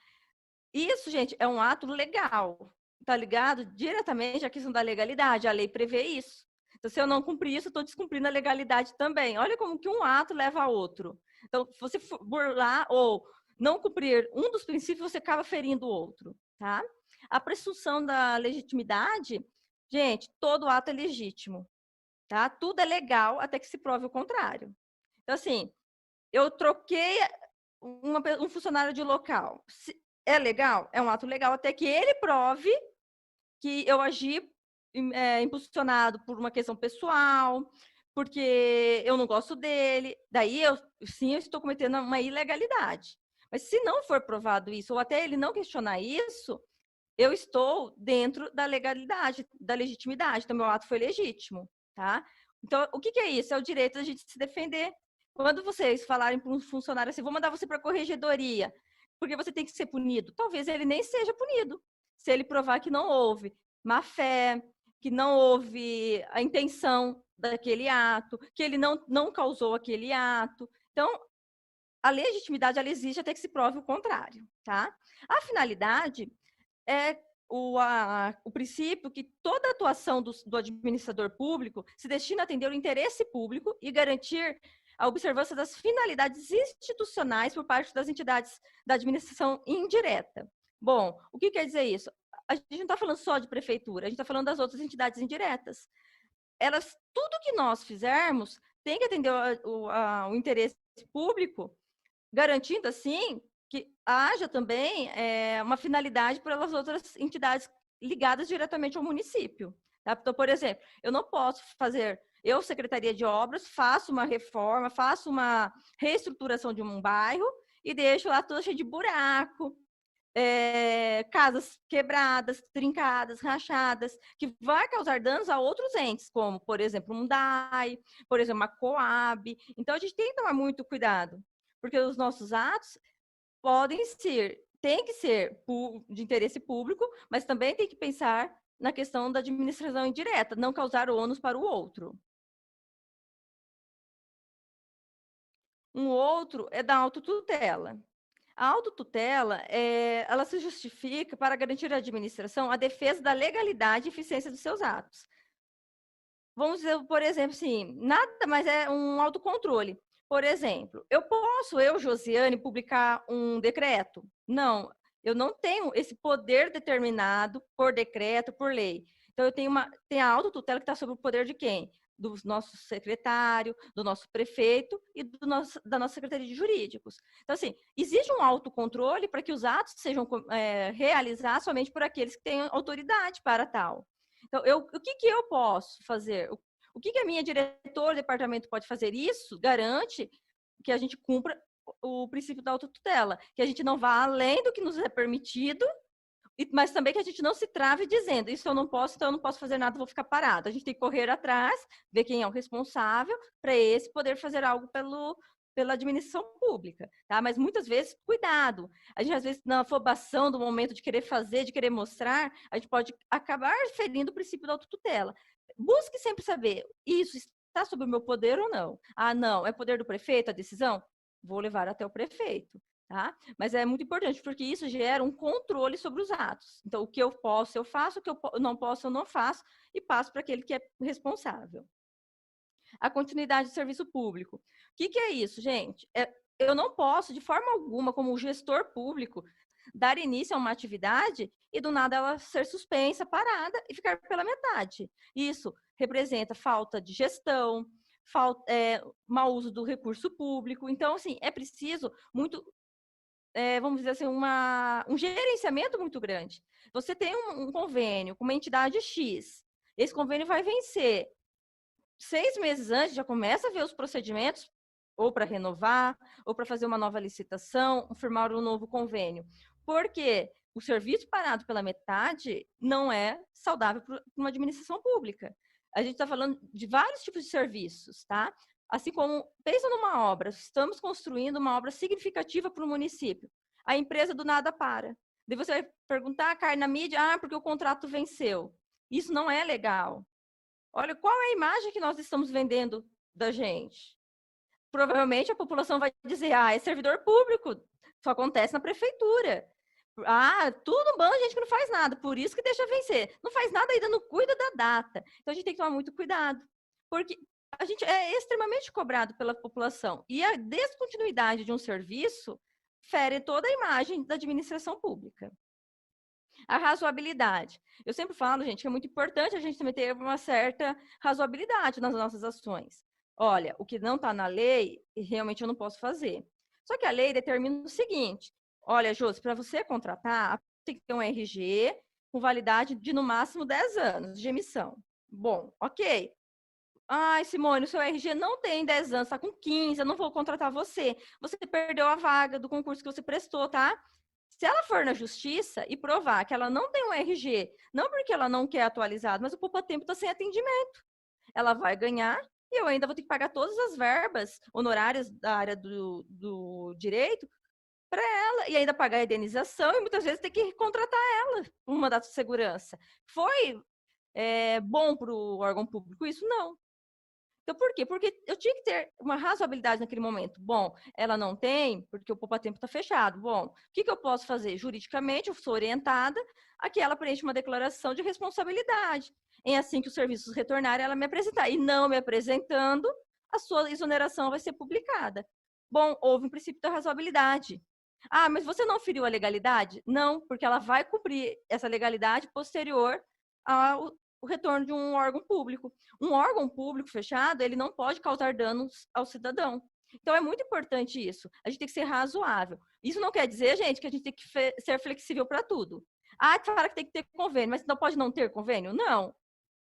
Isso, gente, é um ato legal, tá ligado diretamente à questão da legalidade, a lei prevê isso. Então, se eu não cumprir isso, eu estou descumprindo a legalidade também. Olha como que um ato leva a outro. Então, se você burlar ou não cumprir um dos princípios, você acaba ferindo o outro, tá? A presunção da legitimidade, gente, todo ato é legítimo, tá? Tudo é legal até que se prove o contrário. Então, assim, eu troquei um funcionário de local. É legal? É um ato legal até que ele prove que eu agi impulsionado por uma questão pessoal, porque eu não gosto dele. Daí, sim, eu estou cometendo uma ilegalidade. Mas se não for provado isso, ou até ele não questionar isso, eu estou dentro da legalidade, da legitimidade. Então, meu ato foi legítimo, tá? Então, o que é isso? É o direito da gente se defender. Quando vocês falarem para um funcionário assim, vou mandar você para a corregedoria, porque você tem que ser punido. Talvez ele nem seja punido, se ele provar que não houve má fé, que não houve a intenção daquele ato, que ele não causou aquele ato. Então, a legitimidade, ela existe até que se prove o contrário, tá? A finalidade é o princípio que toda atuação do administrador público se destina a atender o interesse público e garantir a observância das finalidades institucionais por parte das entidades da administração indireta. Bom, o que quer dizer isso? A gente não está falando só de prefeitura, a gente está falando das outras entidades indiretas. Tudo que nós fizermos tem que atender o interesse público, garantindo, assim, que haja também uma finalidade pelas outras entidades ligadas diretamente ao município. Tá? Então, por exemplo, eu não posso fazer, eu, Secretaria de Obras, faço uma reforma, faço uma reestruturação de um bairro e deixo lá tudo cheio de buraco, casas quebradas, trincadas, rachadas, que vai causar danos a outros entes, como, por exemplo, um DAI, por exemplo, uma Coab. Então, a gente tem que tomar muito cuidado, porque os nossos atos tem que ser de interesse público, mas também tem que pensar na questão da administração indireta, não causar ônus para o outro. Um outro é da autotutela. A autotutela, ela se justifica para garantir à administração a defesa da legalidade e eficiência dos seus atos. Vamos dizer, por exemplo, assim, nada mais é um autocontrole. Por exemplo, eu, Josiane, publicar um decreto? Não, eu não tenho esse poder determinado por decreto, por lei. Então, eu tenho a autotutela que está sob o poder de quem? Do nosso secretário, do nosso prefeito e da nossa Secretaria de Jurídicos. Então, assim, existe um autocontrole para que os atos sejam realizados somente por aqueles que têm autoridade para tal. Então, o que eu posso fazer? O que a minha diretora do departamento pode fazer? Isso garante que a gente cumpra o princípio da autotutela, que a gente não vá além do que nos é permitido, mas também que a gente não se trave dizendo, isso eu não posso, então eu não posso fazer nada, vou ficar parado. A gente tem que correr atrás, ver quem é o responsável, para esse poder fazer algo pela administração pública, tá? Mas muitas vezes, cuidado. A gente, às vezes, na afobação do momento de querer fazer, de querer mostrar, a gente pode acabar ferindo o princípio da autotutela. Busque sempre saber, isso está sob o meu poder ou não? Ah, não, é poder do prefeito a decisão? Vou levar até o prefeito. Tá? Mas é muito importante, porque isso gera um controle sobre os atos. Então, o que eu posso, eu faço, o que eu não posso, eu não faço, e passo para aquele que é responsável. A continuidade do serviço público. O que é isso, gente? Eu não posso, de forma alguma, como gestor público, dar início a uma atividade e, do nada, ela ser suspensa, parada e ficar pela metade. Isso representa falta de gestão, mau uso do recurso público. Então, assim, é preciso muito vamos dizer assim, um gerenciamento muito grande. Você tem um convênio com uma entidade X, esse convênio vai vencer. 6 meses antes, já começa a ver os procedimentos, ou para renovar, ou para fazer uma nova licitação, firmar um novo convênio. Porque o serviço parado pela metade não é saudável para uma administração pública. A gente está falando de vários tipos de serviços, tá? Assim como, pensa numa obra, estamos construindo uma obra significativa para o município. A empresa do nada para. Daí você vai perguntar, cai na mídia, porque o contrato venceu. Isso não é legal. Olha, qual é a imagem que nós estamos vendendo da gente? Provavelmente a população vai dizer, é servidor público, só acontece na prefeitura. Tudo bom, gente que não faz nada, por isso que deixa vencer. Não faz nada ainda, não cuida da data. Então a gente tem que tomar muito cuidado, porque a gente é extremamente cobrado pela população. E a descontinuidade de um serviço fere toda a imagem da administração pública. A razoabilidade. Eu sempre falo, gente, que é muito importante a gente também ter uma certa razoabilidade nas nossas ações. Olha, o que não está na lei, realmente eu não posso fazer. Só que a lei determina o seguinte: olha, Josi, para você contratar, tem que ter um RG com validade de no máximo 10 anos de emissão. Bom, ok. Simone, o seu RG não tem 10 anos, está com 15, eu não vou contratar você. Você perdeu a vaga do concurso que você prestou, tá? Se ela for na justiça e provar que ela não tem um RG, não porque ela não quer atualizado, mas o poupa-tempo está sem atendimento, ela vai ganhar e eu ainda vou ter que pagar todas as verbas honorárias da área do direito para ela e ainda pagar a indenização e muitas vezes ter que contratar ela um mandato de segurança. Foi bom para o órgão público isso? Não. Então, por quê? Porque eu tinha que ter uma razoabilidade naquele momento. Bom, ela não tem, porque o poupa-tempo está fechado. Bom, o que eu posso fazer? Juridicamente, eu sou orientada a que ela preencha uma declaração de responsabilidade. Em assim que os serviços retornarem, ela me apresentar. E não me apresentando, a sua exoneração vai ser publicada. Bom, houve um princípio da razoabilidade. Mas você não feriu a legalidade? Não, porque ela vai cumprir essa legalidade posterior ao o retorno de um órgão público. Um órgão público fechado, ele não pode causar danos ao cidadão. Então, é muito importante isso. A gente tem que ser razoável. Isso não quer dizer, gente, que a gente tem que ser flexível para tudo. Fala que tem que ter convênio, mas não pode não ter convênio? Não.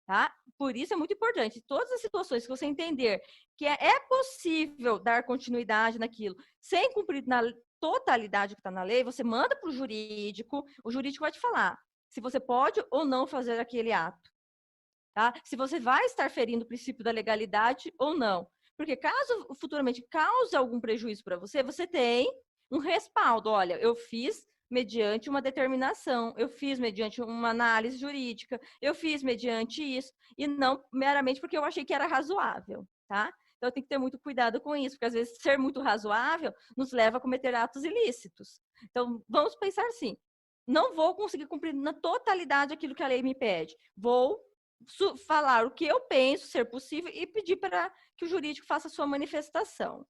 Tá? Por isso é muito importante. Todas as situações que você entender que é possível dar continuidade naquilo, sem cumprir na totalidade que está na lei, você manda para o jurídico vai te falar se você pode ou não fazer aquele ato. Tá? Se você vai estar ferindo o princípio da legalidade ou não. Porque caso futuramente cause algum prejuízo para você, você tem um respaldo. Olha, eu fiz mediante uma determinação, eu fiz mediante uma análise jurídica, eu fiz mediante isso, e não meramente porque eu achei que era razoável, tá? Então, tem que ter muito cuidado com isso, porque às vezes ser muito razoável nos leva a cometer atos ilícitos. Então, vamos pensar assim, não vou conseguir cumprir na totalidade aquilo que a lei me pede, vou falar o que eu penso ser possível e pedir para que o jurídico faça a sua manifestação.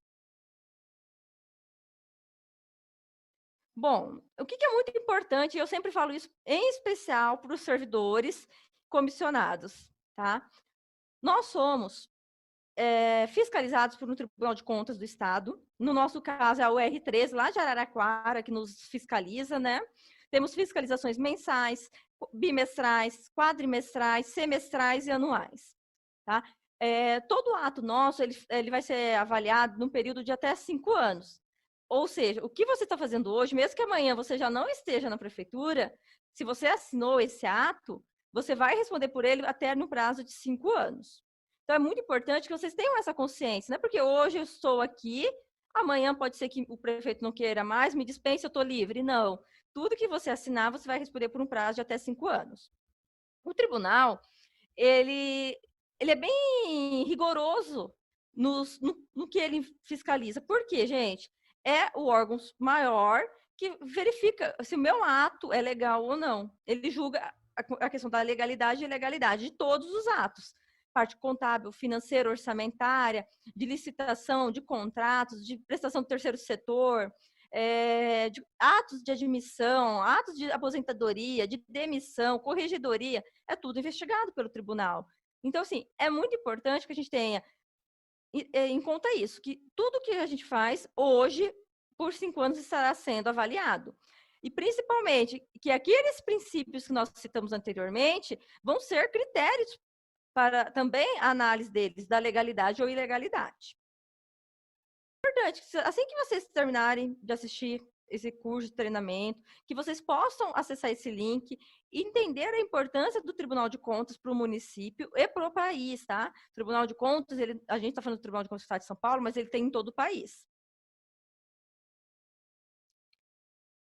Bom, o que é muito importante, eu sempre falo isso em especial para os servidores comissionados, tá? Nós somos fiscalizados por um Tribunal de Contas do Estado. No nosso caso, é a UR13, lá de Araraquara, que nos fiscaliza, né? Temos fiscalizações mensais, bimestrais, quadrimestrais, semestrais e anuais. Tá? Todo ato nosso ele vai ser avaliado num período de até 5 anos. Ou seja, o que você está fazendo hoje, mesmo que amanhã você já não esteja na prefeitura, se você assinou esse ato, você vai responder por ele até no prazo de 5 anos. Então, é muito importante que vocês tenham essa consciência, não é porque hoje eu estou aqui, amanhã pode ser que o prefeito não queira mais, me dispense, eu estou livre. Não. Tudo que você assinar, você vai responder por um prazo de até 5 anos. O tribunal, ele é bem rigoroso no que ele fiscaliza. Por quê, gente? É o órgão maior que verifica se o meu ato é legal ou não. Ele julga a questão da legalidade e ilegalidade de todos os atos. Parte contábil, financeira, orçamentária, de licitação, de contratos, de prestação do terceiro setor, de atos de admissão, atos de aposentadoria, de demissão, corregedoria, é tudo investigado pelo tribunal. Então, assim, é muito importante que a gente tenha em conta isso, que tudo que a gente faz hoje por 5 anos estará sendo avaliado. E principalmente que aqueles princípios que nós citamos anteriormente vão ser critérios para também a análise deles da legalidade ou ilegalidade. Importante, assim que vocês terminarem de assistir esse curso de treinamento, que vocês possam acessar esse link e entender a importância do Tribunal de Contas para o município e para o país, tá? O Tribunal de Contas, a gente está falando do Tribunal de Contas do Estado de São Paulo, mas ele tem em todo o país.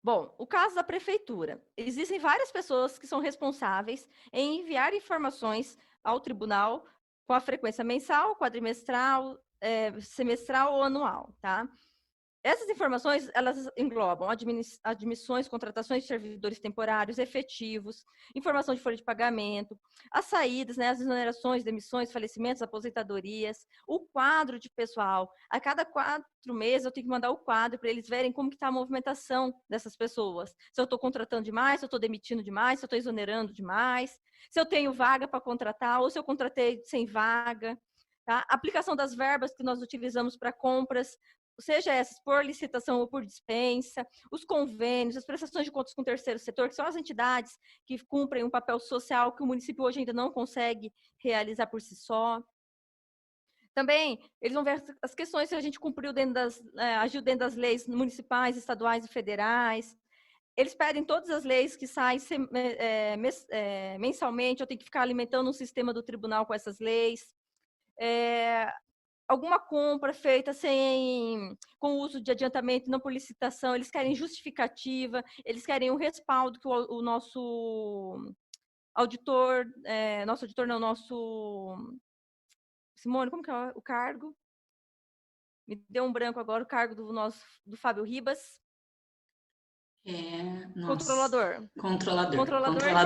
Bom, o caso da prefeitura. Existem várias pessoas que são responsáveis em enviar informações ao tribunal com a frequência mensal, quadrimestral, semestral ou anual, tá? Essas informações, elas englobam admissões, contratações de servidores temporários, efetivos, informação de folha de pagamento, as saídas, né, as exonerações, demissões, falecimentos, aposentadorias, o quadro de pessoal. A cada 4 meses eu tenho que mandar o quadro para eles verem como que está a movimentação dessas pessoas. Se eu estou contratando demais, se eu estou demitindo demais, se eu estou exonerando demais, se eu tenho vaga para contratar ou se eu contratei sem vaga. Tá? A aplicação das verbas que nós utilizamos para compras, seja essas por licitação ou por dispensa, os convênios, as prestações de contas com o terceiro setor, que são as entidades que cumprem um papel social que o município hoje ainda não consegue realizar por si só. Também, eles vão ver as questões se a gente cumpriu agiu dentro das leis municipais, estaduais e federais. Eles pedem todas as leis que saem mensalmente, eu tenho que ficar alimentando um sistema do tribunal com essas leis. Alguma compra feita com o uso de adiantamento, não por licitação, eles querem justificativa, eles querem um respaldo que o nosso auditor, Simone, como que é o cargo? Me deu um branco agora, o cargo do Fábio Ribas. Controlador. Controladoria. Geral.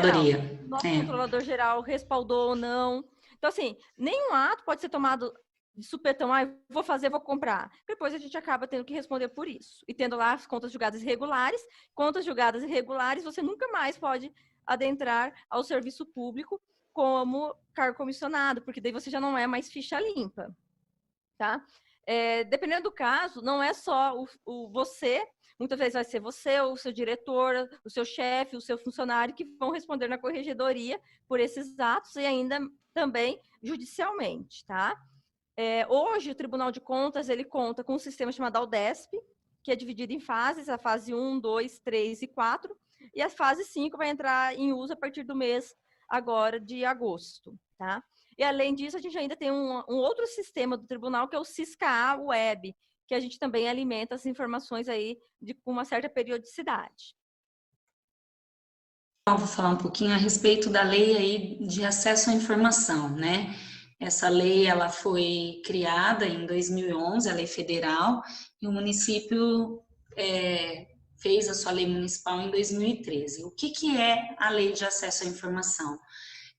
Nosso controlador geral respaldou ou não. Então, assim, nenhum ato pode ser tomado de supetão, vou fazer, vou comprar. Depois a gente acaba tendo que responder por isso. E tendo lá as contas julgadas irregulares. Contas julgadas irregulares, você nunca mais pode adentrar ao serviço público como cargo comissionado, porque daí você já não é mais ficha limpa. Tá? Dependendo do caso, não é só você, muitas vezes vai ser você, o seu diretor, o seu chefe, o seu funcionário que vão responder na corregedoria por esses atos e ainda também judicialmente, tá? Hoje, o Tribunal de Contas, ele conta com um sistema chamado Aldesp, que é dividido em fases, a fase 1, 2, 3 e 4, e a fase 5 vai entrar em uso a partir do mês agora de agosto, tá? E, além disso, a gente ainda tem um outro sistema do tribunal, que é o Cisca Web, que a gente também alimenta as informações aí com uma certa periodicidade. Eu vou falar um pouquinho a respeito da lei aí de acesso à informação, né? Essa lei, ela foi criada em 2011, a lei federal, e o município fez a sua lei municipal em 2013. O que é a lei de acesso à informação?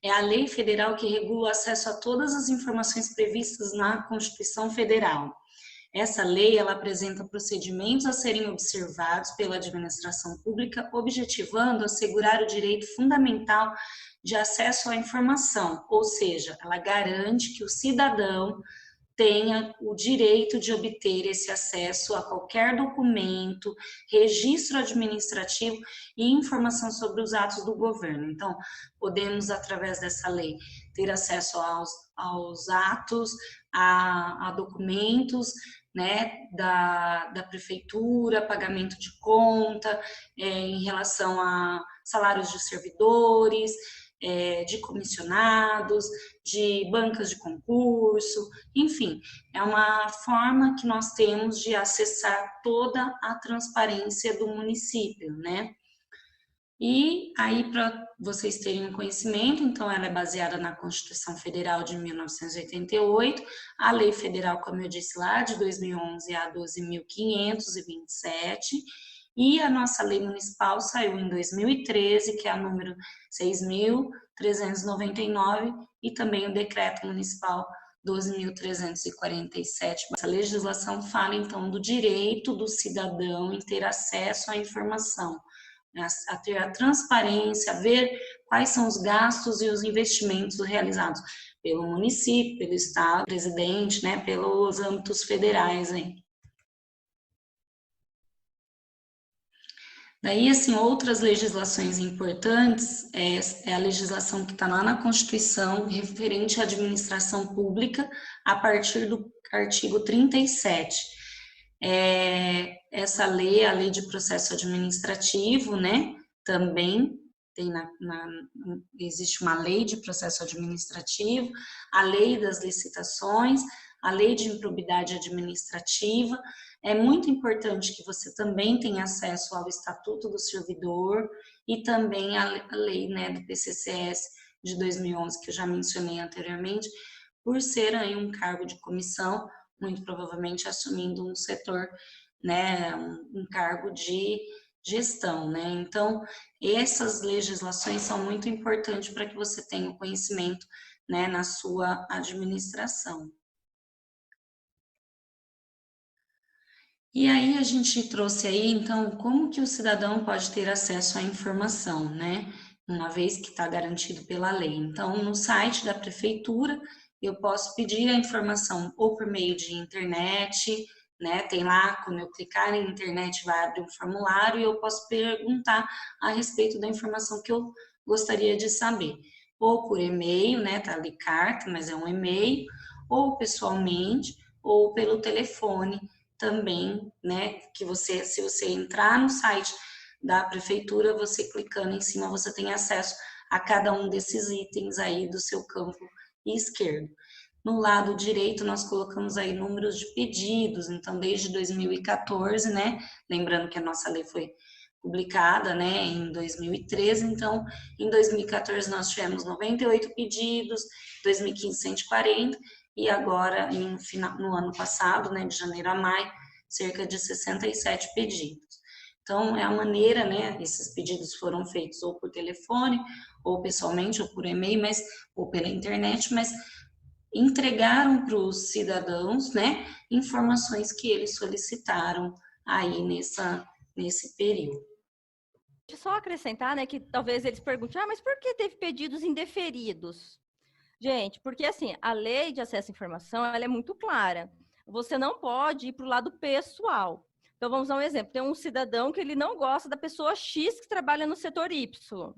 É a lei federal que regula o acesso a todas as informações previstas na Constituição Federal. Essa lei, ela apresenta procedimentos a serem observados pela administração pública, objetivando assegurar o direito fundamental de acesso à informação, ou seja, ela garante que o cidadão tenha o direito de obter esse acesso a qualquer documento, registro administrativo e informação sobre os atos do governo. Então, podemos, através dessa lei, ter acesso aos atos, a documentos, né, da prefeitura, pagamento de conta, em relação a salários de servidores, de comissionados, de bancas de concurso, enfim, é uma forma que nós temos de acessar toda a transparência do município, né? E aí, para vocês terem um conhecimento, então ela é baseada na Constituição Federal de 1988, a Lei Federal, como eu disse lá, de 2011 é a 12.527, e a nossa lei municipal saiu em 2013, que é a número 6.399, e também o decreto municipal 12.347. Essa legislação fala, então, do direito do cidadão em ter acesso à informação, a ter a transparência, a ver quais são os gastos e os investimentos realizados pelo município, pelo estado, presidente, né, pelos âmbitos federais aí. Daí, assim, outras legislações importantes é a legislação que está lá na Constituição, referente à administração pública, a partir do artigo 37. Essa lei, a Lei de Processo Administrativo, né, também tem existe uma lei de processo administrativo, a lei das licitações, a lei de improbidade administrativa. É muito importante que você também tenha acesso ao Estatuto do Servidor e também a lei, né, do PCCS de 2011, que eu já mencionei anteriormente, por ser aí um cargo de comissão, muito provavelmente assumindo um setor, né, um cargo de gestão, né? Então, essas legislações são muito importantes para que você tenha o conhecimento, né, na sua administração. E aí a gente trouxe aí, então, como que o cidadão pode ter acesso à informação, né? Uma vez que está garantido pela lei. Então, no site da prefeitura, eu posso pedir a informação ou por meio de internet, né? Tem lá, quando eu clicar na internet, vai abrir um formulário e eu posso perguntar a respeito da informação que eu gostaria de saber. Ou por e-mail, né? Tá ali carta, mas é um e-mail, ou pessoalmente, ou pelo telefone também, né, que você, se você entrar no site da prefeitura, você clicando em cima, você tem acesso a cada um desses itens aí do seu campo esquerdo. No lado direito, nós colocamos aí números de pedidos, então desde 2014, né, lembrando que a nossa lei foi publicada, né, em 2013, então em 2014 nós tivemos 98 pedidos, 2015 140, e agora, no ano passado, né, de janeiro a maio, cerca de 67 pedidos. Então, é a maneira, né, esses pedidos foram feitos ou por telefone, ou pessoalmente, ou por e-mail, ou pela internet, mas entregaram para os cidadãos, né, informações que eles solicitaram aí nesse período. Deixa eu só acrescentar, né, que talvez eles perguntem, mas por que teve pedidos indeferidos? Gente, porque assim, a lei de acesso à informação, ela é muito clara. Você não pode ir para o lado pessoal. Então, vamos dar um exemplo. Tem um cidadão que ele não gosta da pessoa X que trabalha no setor Y.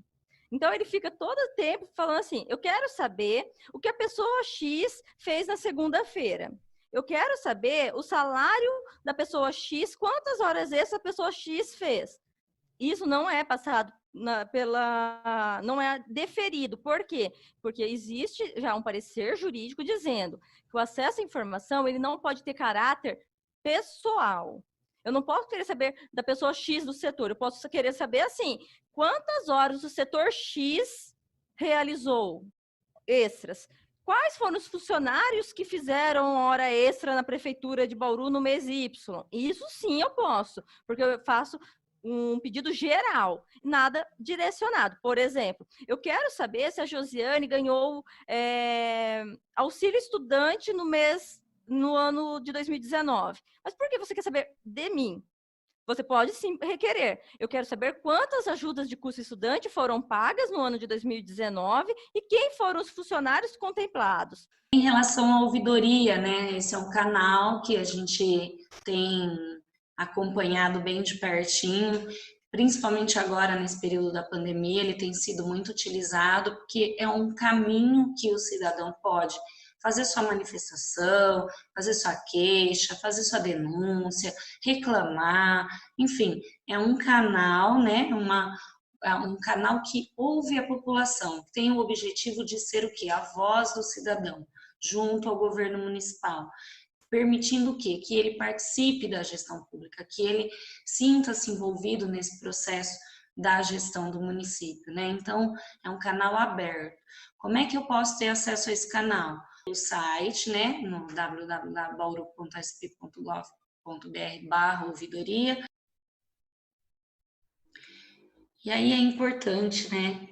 Então, ele fica todo o tempo falando assim, eu quero saber o que a pessoa X fez na segunda-feira. Eu quero saber o salário da pessoa X, quantas horas essa pessoa X fez. Isso não é passado não é deferido. Por quê? Porque existe já um parecer jurídico dizendo que o acesso à informação ele não pode ter caráter pessoal. Eu não posso querer saber da pessoa X do setor, eu posso querer saber assim, quantas horas o setor X realizou extras. Quais foram os funcionários que fizeram hora extra na prefeitura de Bauru no mês Y? Isso sim eu posso, porque eu faço um pedido geral, nada direcionado. Por exemplo, eu quero saber se a Josiane ganhou auxílio estudante no ano de 2019. Mas por que você quer saber de mim? Você pode sim requerer. Eu quero saber quantas ajudas de custo estudante foram pagas no ano de 2019 e quem foram os funcionários contemplados. Em relação à ouvidoria, né? Esse é um canal que a gente tem acompanhado bem de pertinho, principalmente agora nesse período da pandemia, ele tem sido muito utilizado porque é um caminho que o cidadão pode fazer sua manifestação, fazer sua queixa, fazer sua denúncia, reclamar, enfim, é um canal, né? Um canal que ouve a população, tem o objetivo de ser o quê? A voz do cidadão, junto ao governo municipal, permitindo o quê? Que ele participe da gestão pública, que ele sinta-se envolvido nesse processo da gestão do município, né? Então, é um canal aberto. Como é que eu posso ter acesso a esse canal? O site, né, no www.bauru.sp.gov.br/ouvidoria. E aí é importante, né,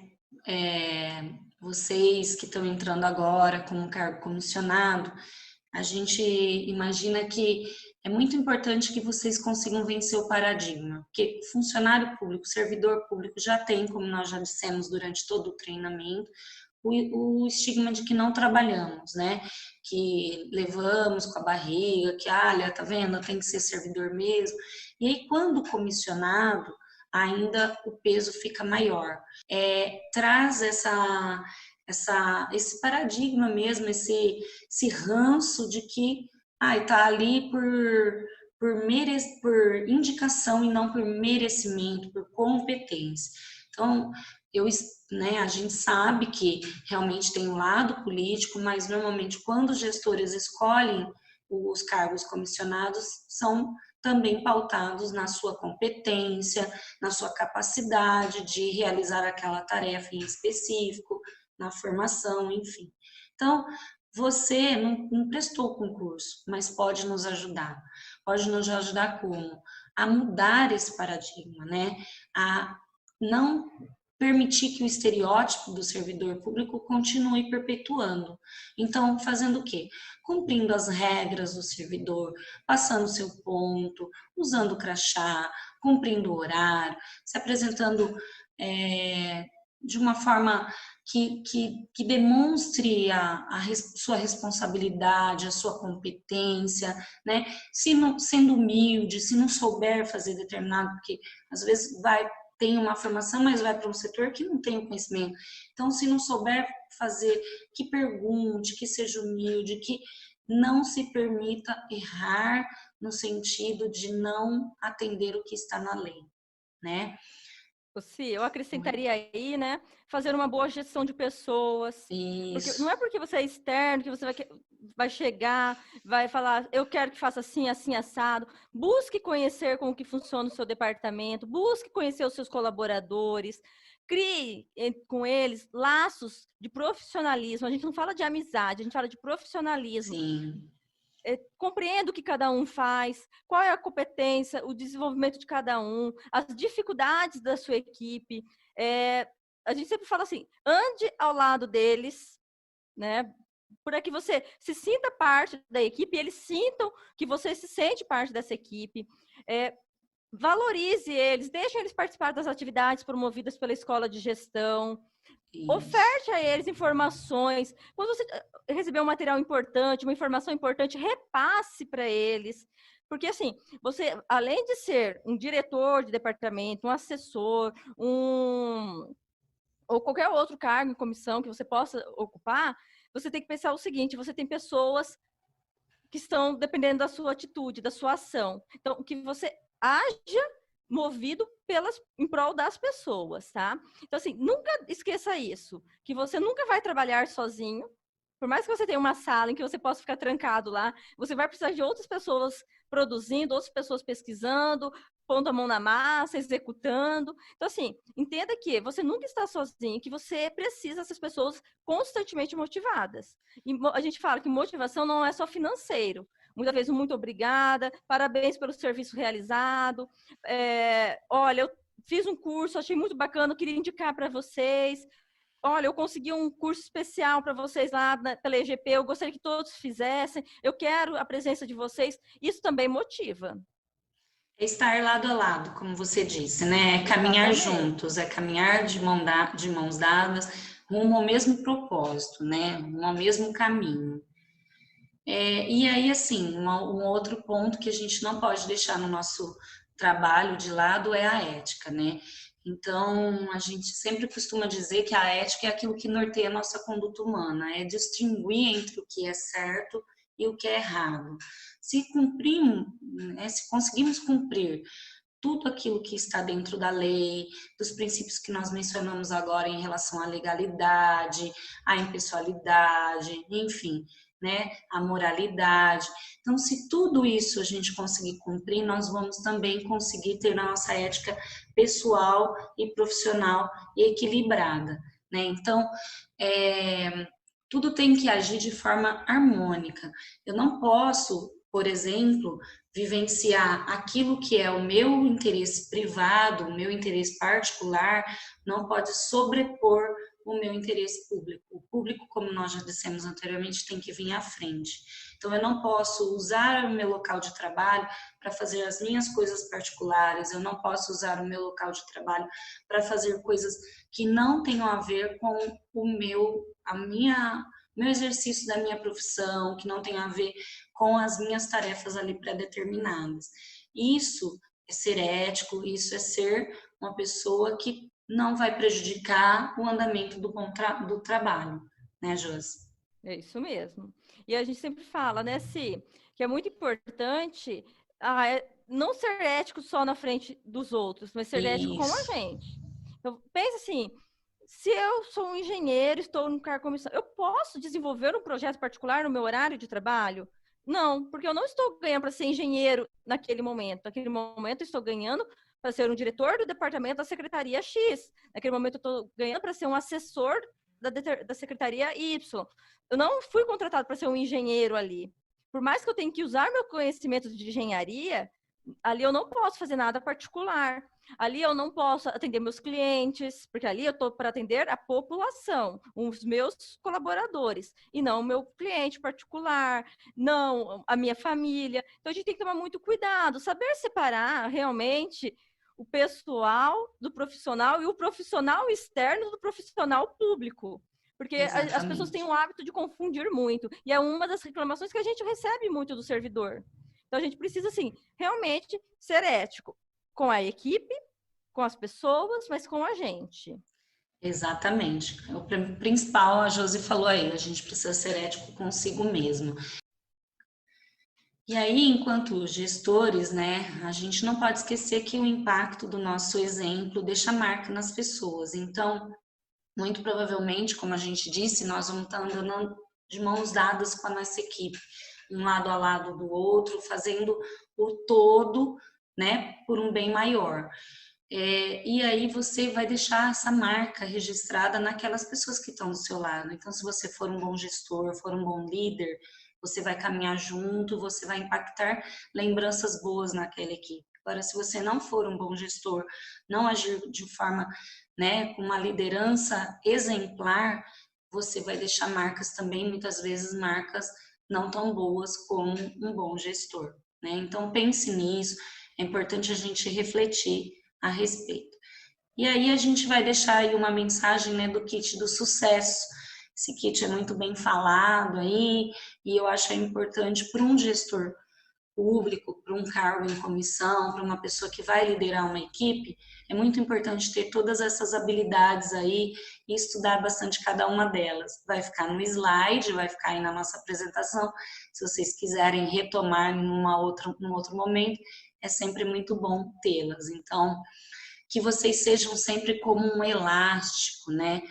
vocês que estão entrando agora com um cargo comissionado, a gente imagina que é muito importante que vocês consigam vencer o paradigma, porque funcionário público, servidor público já tem, como nós já dissemos durante todo o treinamento, o estigma de que não trabalhamos, né? Que levamos com a barriga, que, olha, tá vendo, tem que ser servidor mesmo. E aí, quando comissionado, ainda o peso fica maior. Traz esse paradigma mesmo, esse ranço de que está ali por indicação e não por merecimento, por competência. Então, a gente sabe que realmente tem um lado político, mas normalmente quando os gestores escolhem os cargos comissionados, são também pautados na sua competência, na sua capacidade de realizar aquela tarefa em específico, na formação, enfim. Então, você não prestou o concurso, mas pode nos ajudar. Pode nos ajudar como? A mudar esse paradigma, né? A não permitir que o estereótipo do servidor público continue perpetuando. Então, fazendo o quê? Cumprindo as regras do servidor, passando o seu ponto, usando o crachá, cumprindo o horário, se apresentando de uma forma que demonstre sua responsabilidade, a sua competência, né? Sendo humilde, se não souber fazer determinado, porque às vezes tem uma formação, mas vai para um setor que não tem o conhecimento. Então, se não souber fazer, que pergunte, que seja humilde, que não se permita errar no sentido de não atender o que está na lei, né? Eu acrescentaria aí, né, fazer uma boa gestão de pessoas. Isso. Porque não é porque você é externo que você vai chegar, vai falar, eu quero que faça assim, assim, assado. Busque conhecer como que funciona o seu departamento, busque conhecer os seus colaboradores, crie com eles laços de profissionalismo. A gente não fala de amizade, a gente fala de profissionalismo. Sim. Compreenda o que cada um faz, qual é a competência, o desenvolvimento de cada um, as dificuldades da sua equipe. A gente sempre fala assim, ande ao lado deles, né? Para que você se sinta parte da equipe e eles sintam que você se sente parte dessa equipe. Valorize eles, deixe eles participar das atividades promovidas pela escola de gestão. Isso. Oferte a eles informações. Quando você receber um material importante, uma informação importante, repasse para eles. Porque, assim, você, além de ser um diretor de departamento, um assessor, ou qualquer outro cargo em comissão que você possa ocupar, você tem que pensar o seguinte, você tem pessoas que estão dependendo da sua atitude, da sua ação. Então, que você haja movido em prol das pessoas, tá? Então, assim, nunca esqueça isso, que você nunca vai trabalhar sozinho, por mais que você tenha uma sala em que você possa ficar trancado lá, você vai precisar de outras pessoas produzindo, outras pessoas pesquisando, pondo a mão na massa, executando. Então, assim, entenda que você nunca está sozinho, que você precisa dessas pessoas constantemente motivadas. E a gente fala que motivação não é só financeiro. Muitas vezes, muito obrigada, parabéns pelo serviço realizado. Olha, eu fiz um curso, achei muito bacana, queria indicar para vocês. Olha, eu consegui um curso especial para vocês lá pela EGP, eu gostaria que todos fizessem, eu quero a presença de vocês. Isso também motiva. Estar lado a lado, como você disse, né? Caminhar juntos, caminhar de mãos dadas, rumo ao mesmo propósito, né? Rumo ao mesmo caminho. E aí, assim, um outro ponto que a gente não pode deixar no nosso trabalho de lado é a ética, né? Então, a gente sempre costuma dizer que a ética é aquilo que norteia a nossa conduta humana, é distinguir entre o que é certo e o que é errado. Se conseguimos cumprir tudo aquilo que está dentro da lei, dos princípios que nós mencionamos agora em relação à legalidade, à impessoalidade, enfim, né, a moralidade. Então, se tudo isso a gente conseguir cumprir, nós vamos também conseguir ter a nossa ética pessoal e profissional equilibrada, né? Então, tudo tem que agir de forma harmônica. Eu não posso, por exemplo, vivenciar aquilo que é o meu interesse privado, o meu interesse particular, não pode sobrepor o meu interesse público. O público, como nós já dissemos anteriormente, tem que vir à frente. Então, eu não posso usar o meu local de trabalho para fazer as minhas coisas particulares, eu não posso usar o meu local de trabalho para fazer coisas que não tenham a ver com meu exercício da minha profissão, que não tenham a ver com as minhas tarefas ali pré-determinadas. Isso é ser ético, isso é ser uma pessoa que não vai prejudicar o andamento do trabalho, né, Josi? É isso mesmo. E a gente sempre fala, né, Si, que é muito importante não ser ético só na frente dos outros, mas ser ético com a Isso, gente. Então, pensa assim, se eu sou um engenheiro, estou no cargo comissário, eu posso desenvolver um projeto particular no meu horário de trabalho? Não, porque eu não estou ganhando para ser engenheiro naquele momento. Naquele momento, eu estou ganhando para ser um diretor do departamento da Secretaria X. Naquele momento, eu estou ganhando para ser um assessor da Secretaria Y. Eu não fui contratado para ser um engenheiro ali. Por mais que eu tenha que usar meu conhecimento de engenharia, ali eu não posso fazer nada particular. Ali eu não posso atender meus clientes, porque ali eu estou para atender a população, os meus colaboradores, e não o meu cliente particular, não a minha família. Então a gente tem que tomar muito cuidado, saber separar realmente o pessoal do profissional e o profissional externo do profissional público. Porque as pessoas têm exatamente. o hábito de confundir muito. E é uma das reclamações que a gente recebe muito do servidor. Então, a gente precisa, assim, realmente ser ético com a equipe, com as pessoas, mas com a gente. Exatamente. O principal, a Josi falou aí, a gente precisa ser ético consigo mesmo. E aí, enquanto gestores, né, a gente não pode esquecer que o impacto do nosso exemplo deixa marca nas pessoas. Então, muito provavelmente, como a gente disse, nós vamos estar andando de mãos dadas com a nossa equipe, um lado ao lado do outro, fazendo o todo, né, por um bem maior. E aí você vai deixar essa marca registrada naquelas pessoas que estão do seu lado. Então, se você for um bom gestor, for um bom líder, você vai caminhar junto, você vai impactar lembranças boas naquela equipe. Agora, se você não for um bom gestor, não agir de forma, né, com uma liderança exemplar, você vai deixar marcas também, muitas vezes marcas não tão boas como um bom gestor, né? Então, pense nisso. É importante a gente refletir a respeito. E aí a gente vai deixar aí uma mensagem, né, do kit do sucesso. Esse kit é muito bem falado aí, e eu acho importante para um gestor público, para um cargo em comissão, para uma pessoa que vai liderar uma equipe, é muito importante ter todas essas habilidades aí e estudar bastante cada uma delas. Vai ficar no slide, vai ficar aí na nossa apresentação. Se vocês quiserem retomar num outro momento, é sempre muito bom tê-las. Então, que vocês sejam sempre como um elástico, né?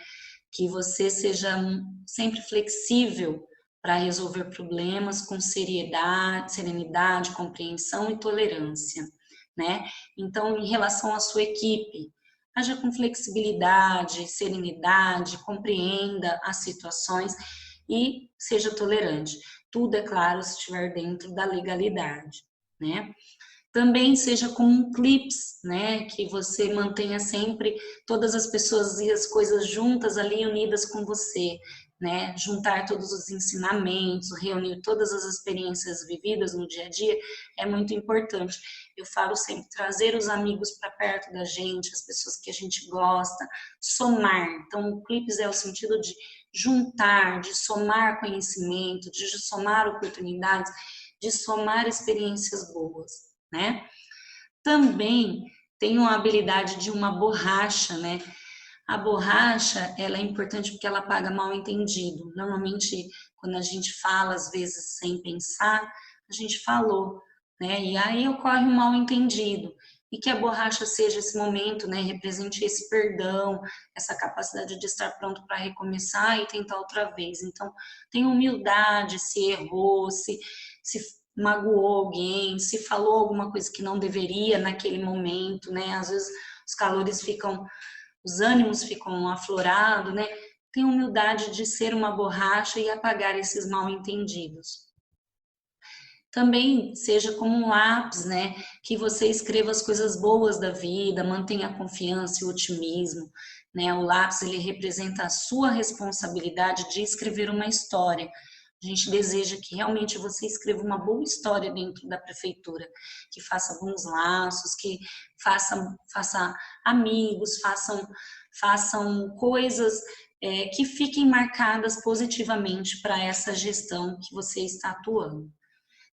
Que você seja sempre flexível para resolver problemas com seriedade, serenidade, compreensão e tolerância, né? Então, em relação à sua equipe, haja com flexibilidade, serenidade, compreenda as situações e seja tolerante. Tudo, é claro, se estiver dentro da legalidade, né? Também seja como um clips, né? Que você mantenha sempre todas as pessoas e as coisas juntas ali, unidas com você, né? Juntar todos os ensinamentos, reunir todas as experiências vividas no dia a dia é muito importante. Eu falo sempre, trazer os amigos para perto da gente, as pessoas que a gente gosta, somar. Então, o clips é o sentido de juntar, de somar conhecimento, de somar oportunidades, de somar experiências boas, né? Também tem uma habilidade de uma borracha, né? A borracha, ela é importante porque ela apaga mal entendido. Normalmente, quando a gente fala, às vezes, sem pensar, a gente falou, né? E aí ocorre um mal entendido. E que a borracha seja esse momento, né? Represente esse perdão, essa capacidade de estar pronto para recomeçar e tentar outra vez. Então, tenha humildade, se errou, se magoou alguém, se falou alguma coisa que não deveria naquele momento, né? Às vezes os calores ficam, os ânimos ficam aflorados, né? Tenha humildade de ser uma borracha e apagar esses mal entendidos. Também seja como um lápis, né? Que você escreva as coisas boas da vida, mantenha a confiança e o otimismo, né? O lápis, ele representa a sua responsabilidade de escrever uma história. A gente deseja que realmente você escreva uma boa história dentro da prefeitura, que faça bons laços, que faça amigos, façam coisas que fiquem marcadas positivamente para essa gestão que você está atuando.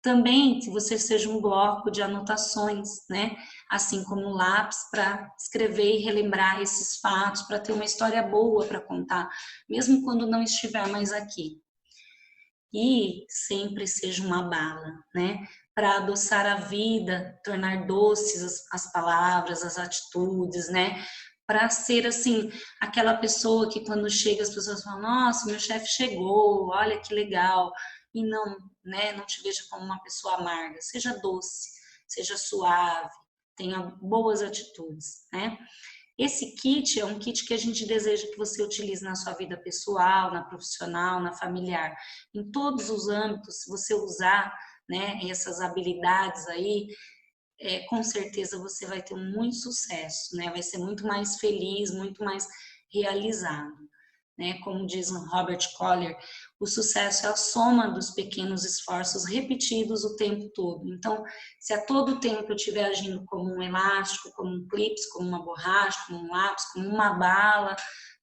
Também que você seja um bloco de anotações, né? Assim como um lápis para escrever e relembrar esses fatos, para ter uma história boa para contar, mesmo quando não estiver mais aqui. E sempre seja uma bala, né? Para adoçar a vida, tornar doces as palavras, as atitudes, né? Para ser assim, aquela pessoa que quando chega as pessoas falam: "Nossa, meu chefe chegou, olha que legal". E não, né, não te veja como uma pessoa amarga, seja doce, seja suave, tenha boas atitudes, né? Esse kit é um kit que a gente deseja que você utilize na sua vida pessoal, na profissional, na familiar. Em todos os âmbitos, se você usar, né, essas habilidades aí, com certeza você vai ter muito sucesso, né? Vai ser muito mais feliz, muito mais realizado. Né? Como diz o Robert Collier, o sucesso é a soma dos pequenos esforços repetidos o tempo todo. Então, se a todo tempo eu estiver agindo como um elástico, como um clips, como uma borracha, como um lápis, como uma bala,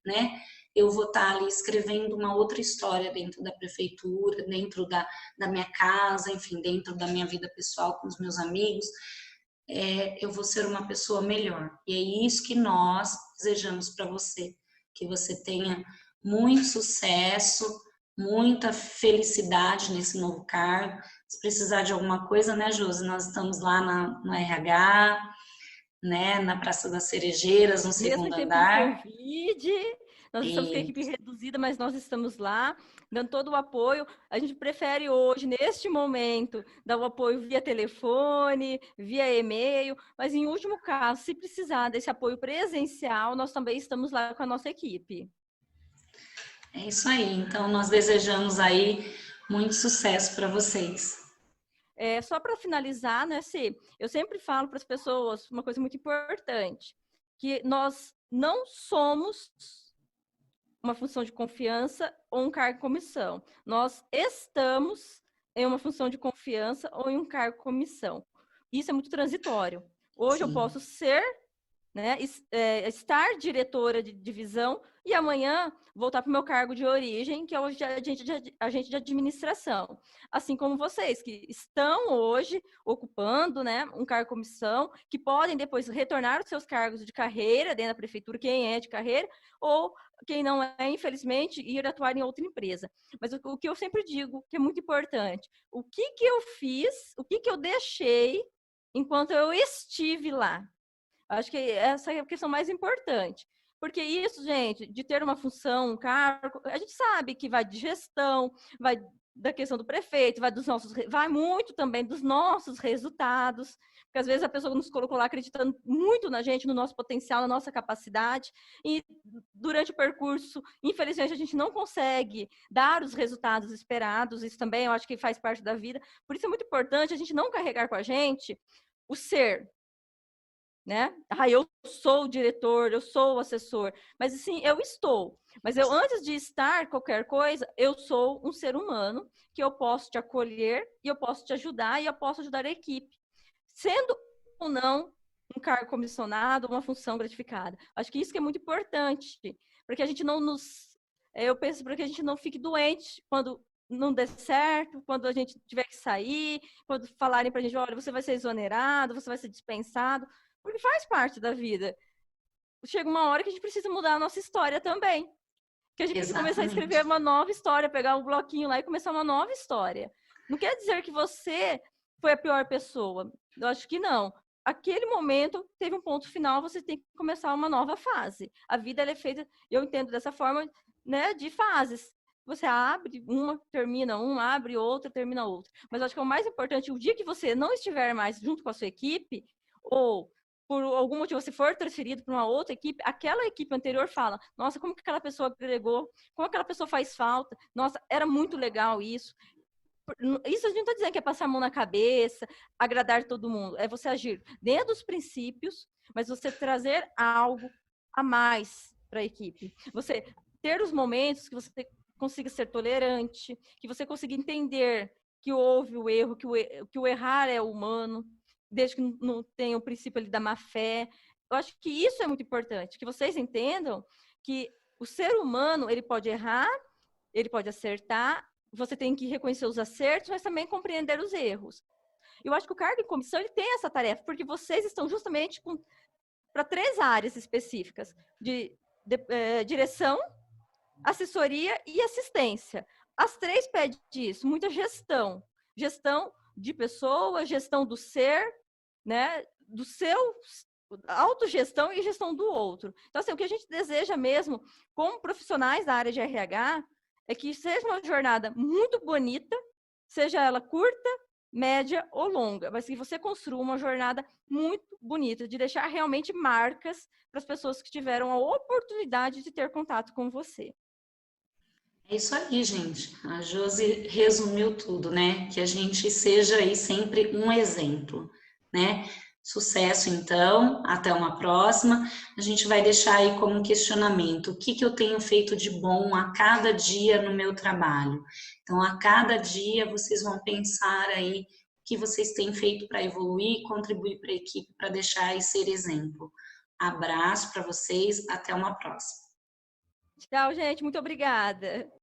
né? Eu vou estar ali escrevendo uma outra história dentro da prefeitura, dentro da minha casa, enfim, dentro da minha vida pessoal com os meus amigos. Eu vou ser uma pessoa melhor. E é isso que nós desejamos para você, que você tenha muito sucesso, muita felicidade nesse novo cargo. Se precisar de alguma coisa, né, Josi? Nós estamos lá no RH, né, na Praça das Cerejeiras, no Mesmo em segundo tempo de andar. Covid, nós estamos com a E equipe reduzida, mas nós estamos lá, dando todo o apoio. A gente prefere hoje, neste momento, dar o apoio via telefone, via e-mail, mas em último caso, se precisar desse apoio presencial, nós também estamos lá com a nossa equipe. é isso aí. Então, nós desejamos aí muito sucesso para vocês. Só para finalizar, né, Cê, eu sempre falo para as pessoas uma coisa muito importante, que nós não somos uma função de confiança ou um cargo comissão. Nós estamos em uma função de confiança ou em um cargo comissão. Isso é muito transitório. Hoje eu Sim. posso ser, né, estar diretora de divisão e amanhã voltar para o meu cargo de origem, que é o agente de administração. Assim como vocês, que estão hoje ocupando, né, um cargo comissão, que podem depois retornar os seus cargos de carreira dentro da prefeitura, quem é de carreira, ou quem não é, infelizmente, ir atuar em outra empresa. Mas o que eu sempre digo, que é muito importante, o que eu fiz, o que eu deixei enquanto eu estive lá. Acho que essa é a questão mais importante. Porque isso, gente, de ter uma função, um cargo, a gente sabe que vai de gestão, vai da questão do prefeito, vai muito também dos nossos resultados, porque às vezes a pessoa nos colocou lá acreditando muito na gente, no nosso potencial, na nossa capacidade, e durante o percurso, infelizmente, a gente não consegue dar os resultados esperados, isso também eu acho que faz parte da vida, por isso é muito importante a gente não carregar com a gente o ser, né? Eu sou o diretor, eu sou o assessor, mas assim, eu estou. Mas eu, antes de estar qualquer coisa, eu sou um ser humano que eu posso te acolher e eu posso te ajudar e eu posso ajudar a equipe, sendo ou não um cargo comissionado, uma função gratificada. Acho que isso que é muito importante, porque a gente não nos, eu penso para que a gente não fique doente quando não der certo, quando a gente tiver que sair, quando falarem para a gente, olha, você vai ser exonerado, você vai ser dispensado, porque faz parte da vida. Chega uma hora que a gente precisa mudar a nossa história também. Que a gente precisa começar a escrever Exatamente. uma nova história, pegar um bloquinho lá e começar uma nova história. Não quer dizer que você foi a pior pessoa. Eu acho que não. Aquele momento teve um ponto final, você tem que começar uma nova fase. A vida ela é feita, eu entendo dessa forma, né, de fases. Você abre uma, termina uma, abre outra, termina outra. Mas eu acho que é o mais importante, o dia que você não estiver mais junto com a sua equipe, ou por algum motivo você for transferido para uma outra equipe, aquela equipe anterior fala, nossa, como que aquela pessoa agregou, como aquela pessoa faz falta, nossa, era muito legal isso. Isso a gente não está dizendo que é passar a mão na cabeça, agradar todo mundo, é você agir dentro dos princípios, mas você trazer algo a mais para a equipe. Você ter os momentos que você consiga ser tolerante, que você consiga entender que houve o erro, que o errar é humano, desde que não tenha o princípio ali da má fé. Eu acho que isso é muito importante, que vocês entendam que o ser humano, ele pode errar, ele pode acertar, você tem que reconhecer os acertos, mas também compreender os erros. Eu acho que o cargo em comissão ele tem essa tarefa, porque vocês estão justamente para 3 áreas específicas, de direção, assessoria e assistência. As 3 pedem isso, muita gestão. Gestão de pessoas, gestão do ser, né? Do seu autogestão e gestão do outro. Então, assim, o que a gente deseja mesmo, como profissionais da área de RH, é que seja uma jornada muito bonita, seja ela curta, média ou longa, mas que você construa uma jornada muito bonita, de deixar realmente marcas para as pessoas que tiveram a oportunidade de ter contato com você. É isso aí, gente. A Josi resumiu tudo, né? Que a gente seja aí sempre um exemplo, né? Sucesso, então. Até uma próxima. A gente vai deixar aí como questionamento o que eu tenho feito de bom a cada dia no meu trabalho. Então, a cada dia vocês vão pensar aí o que vocês têm feito para evoluir, contribuir para a equipe, para deixar e ser exemplo. Abraço para vocês. Até uma próxima. Tchau, gente. Muito obrigada.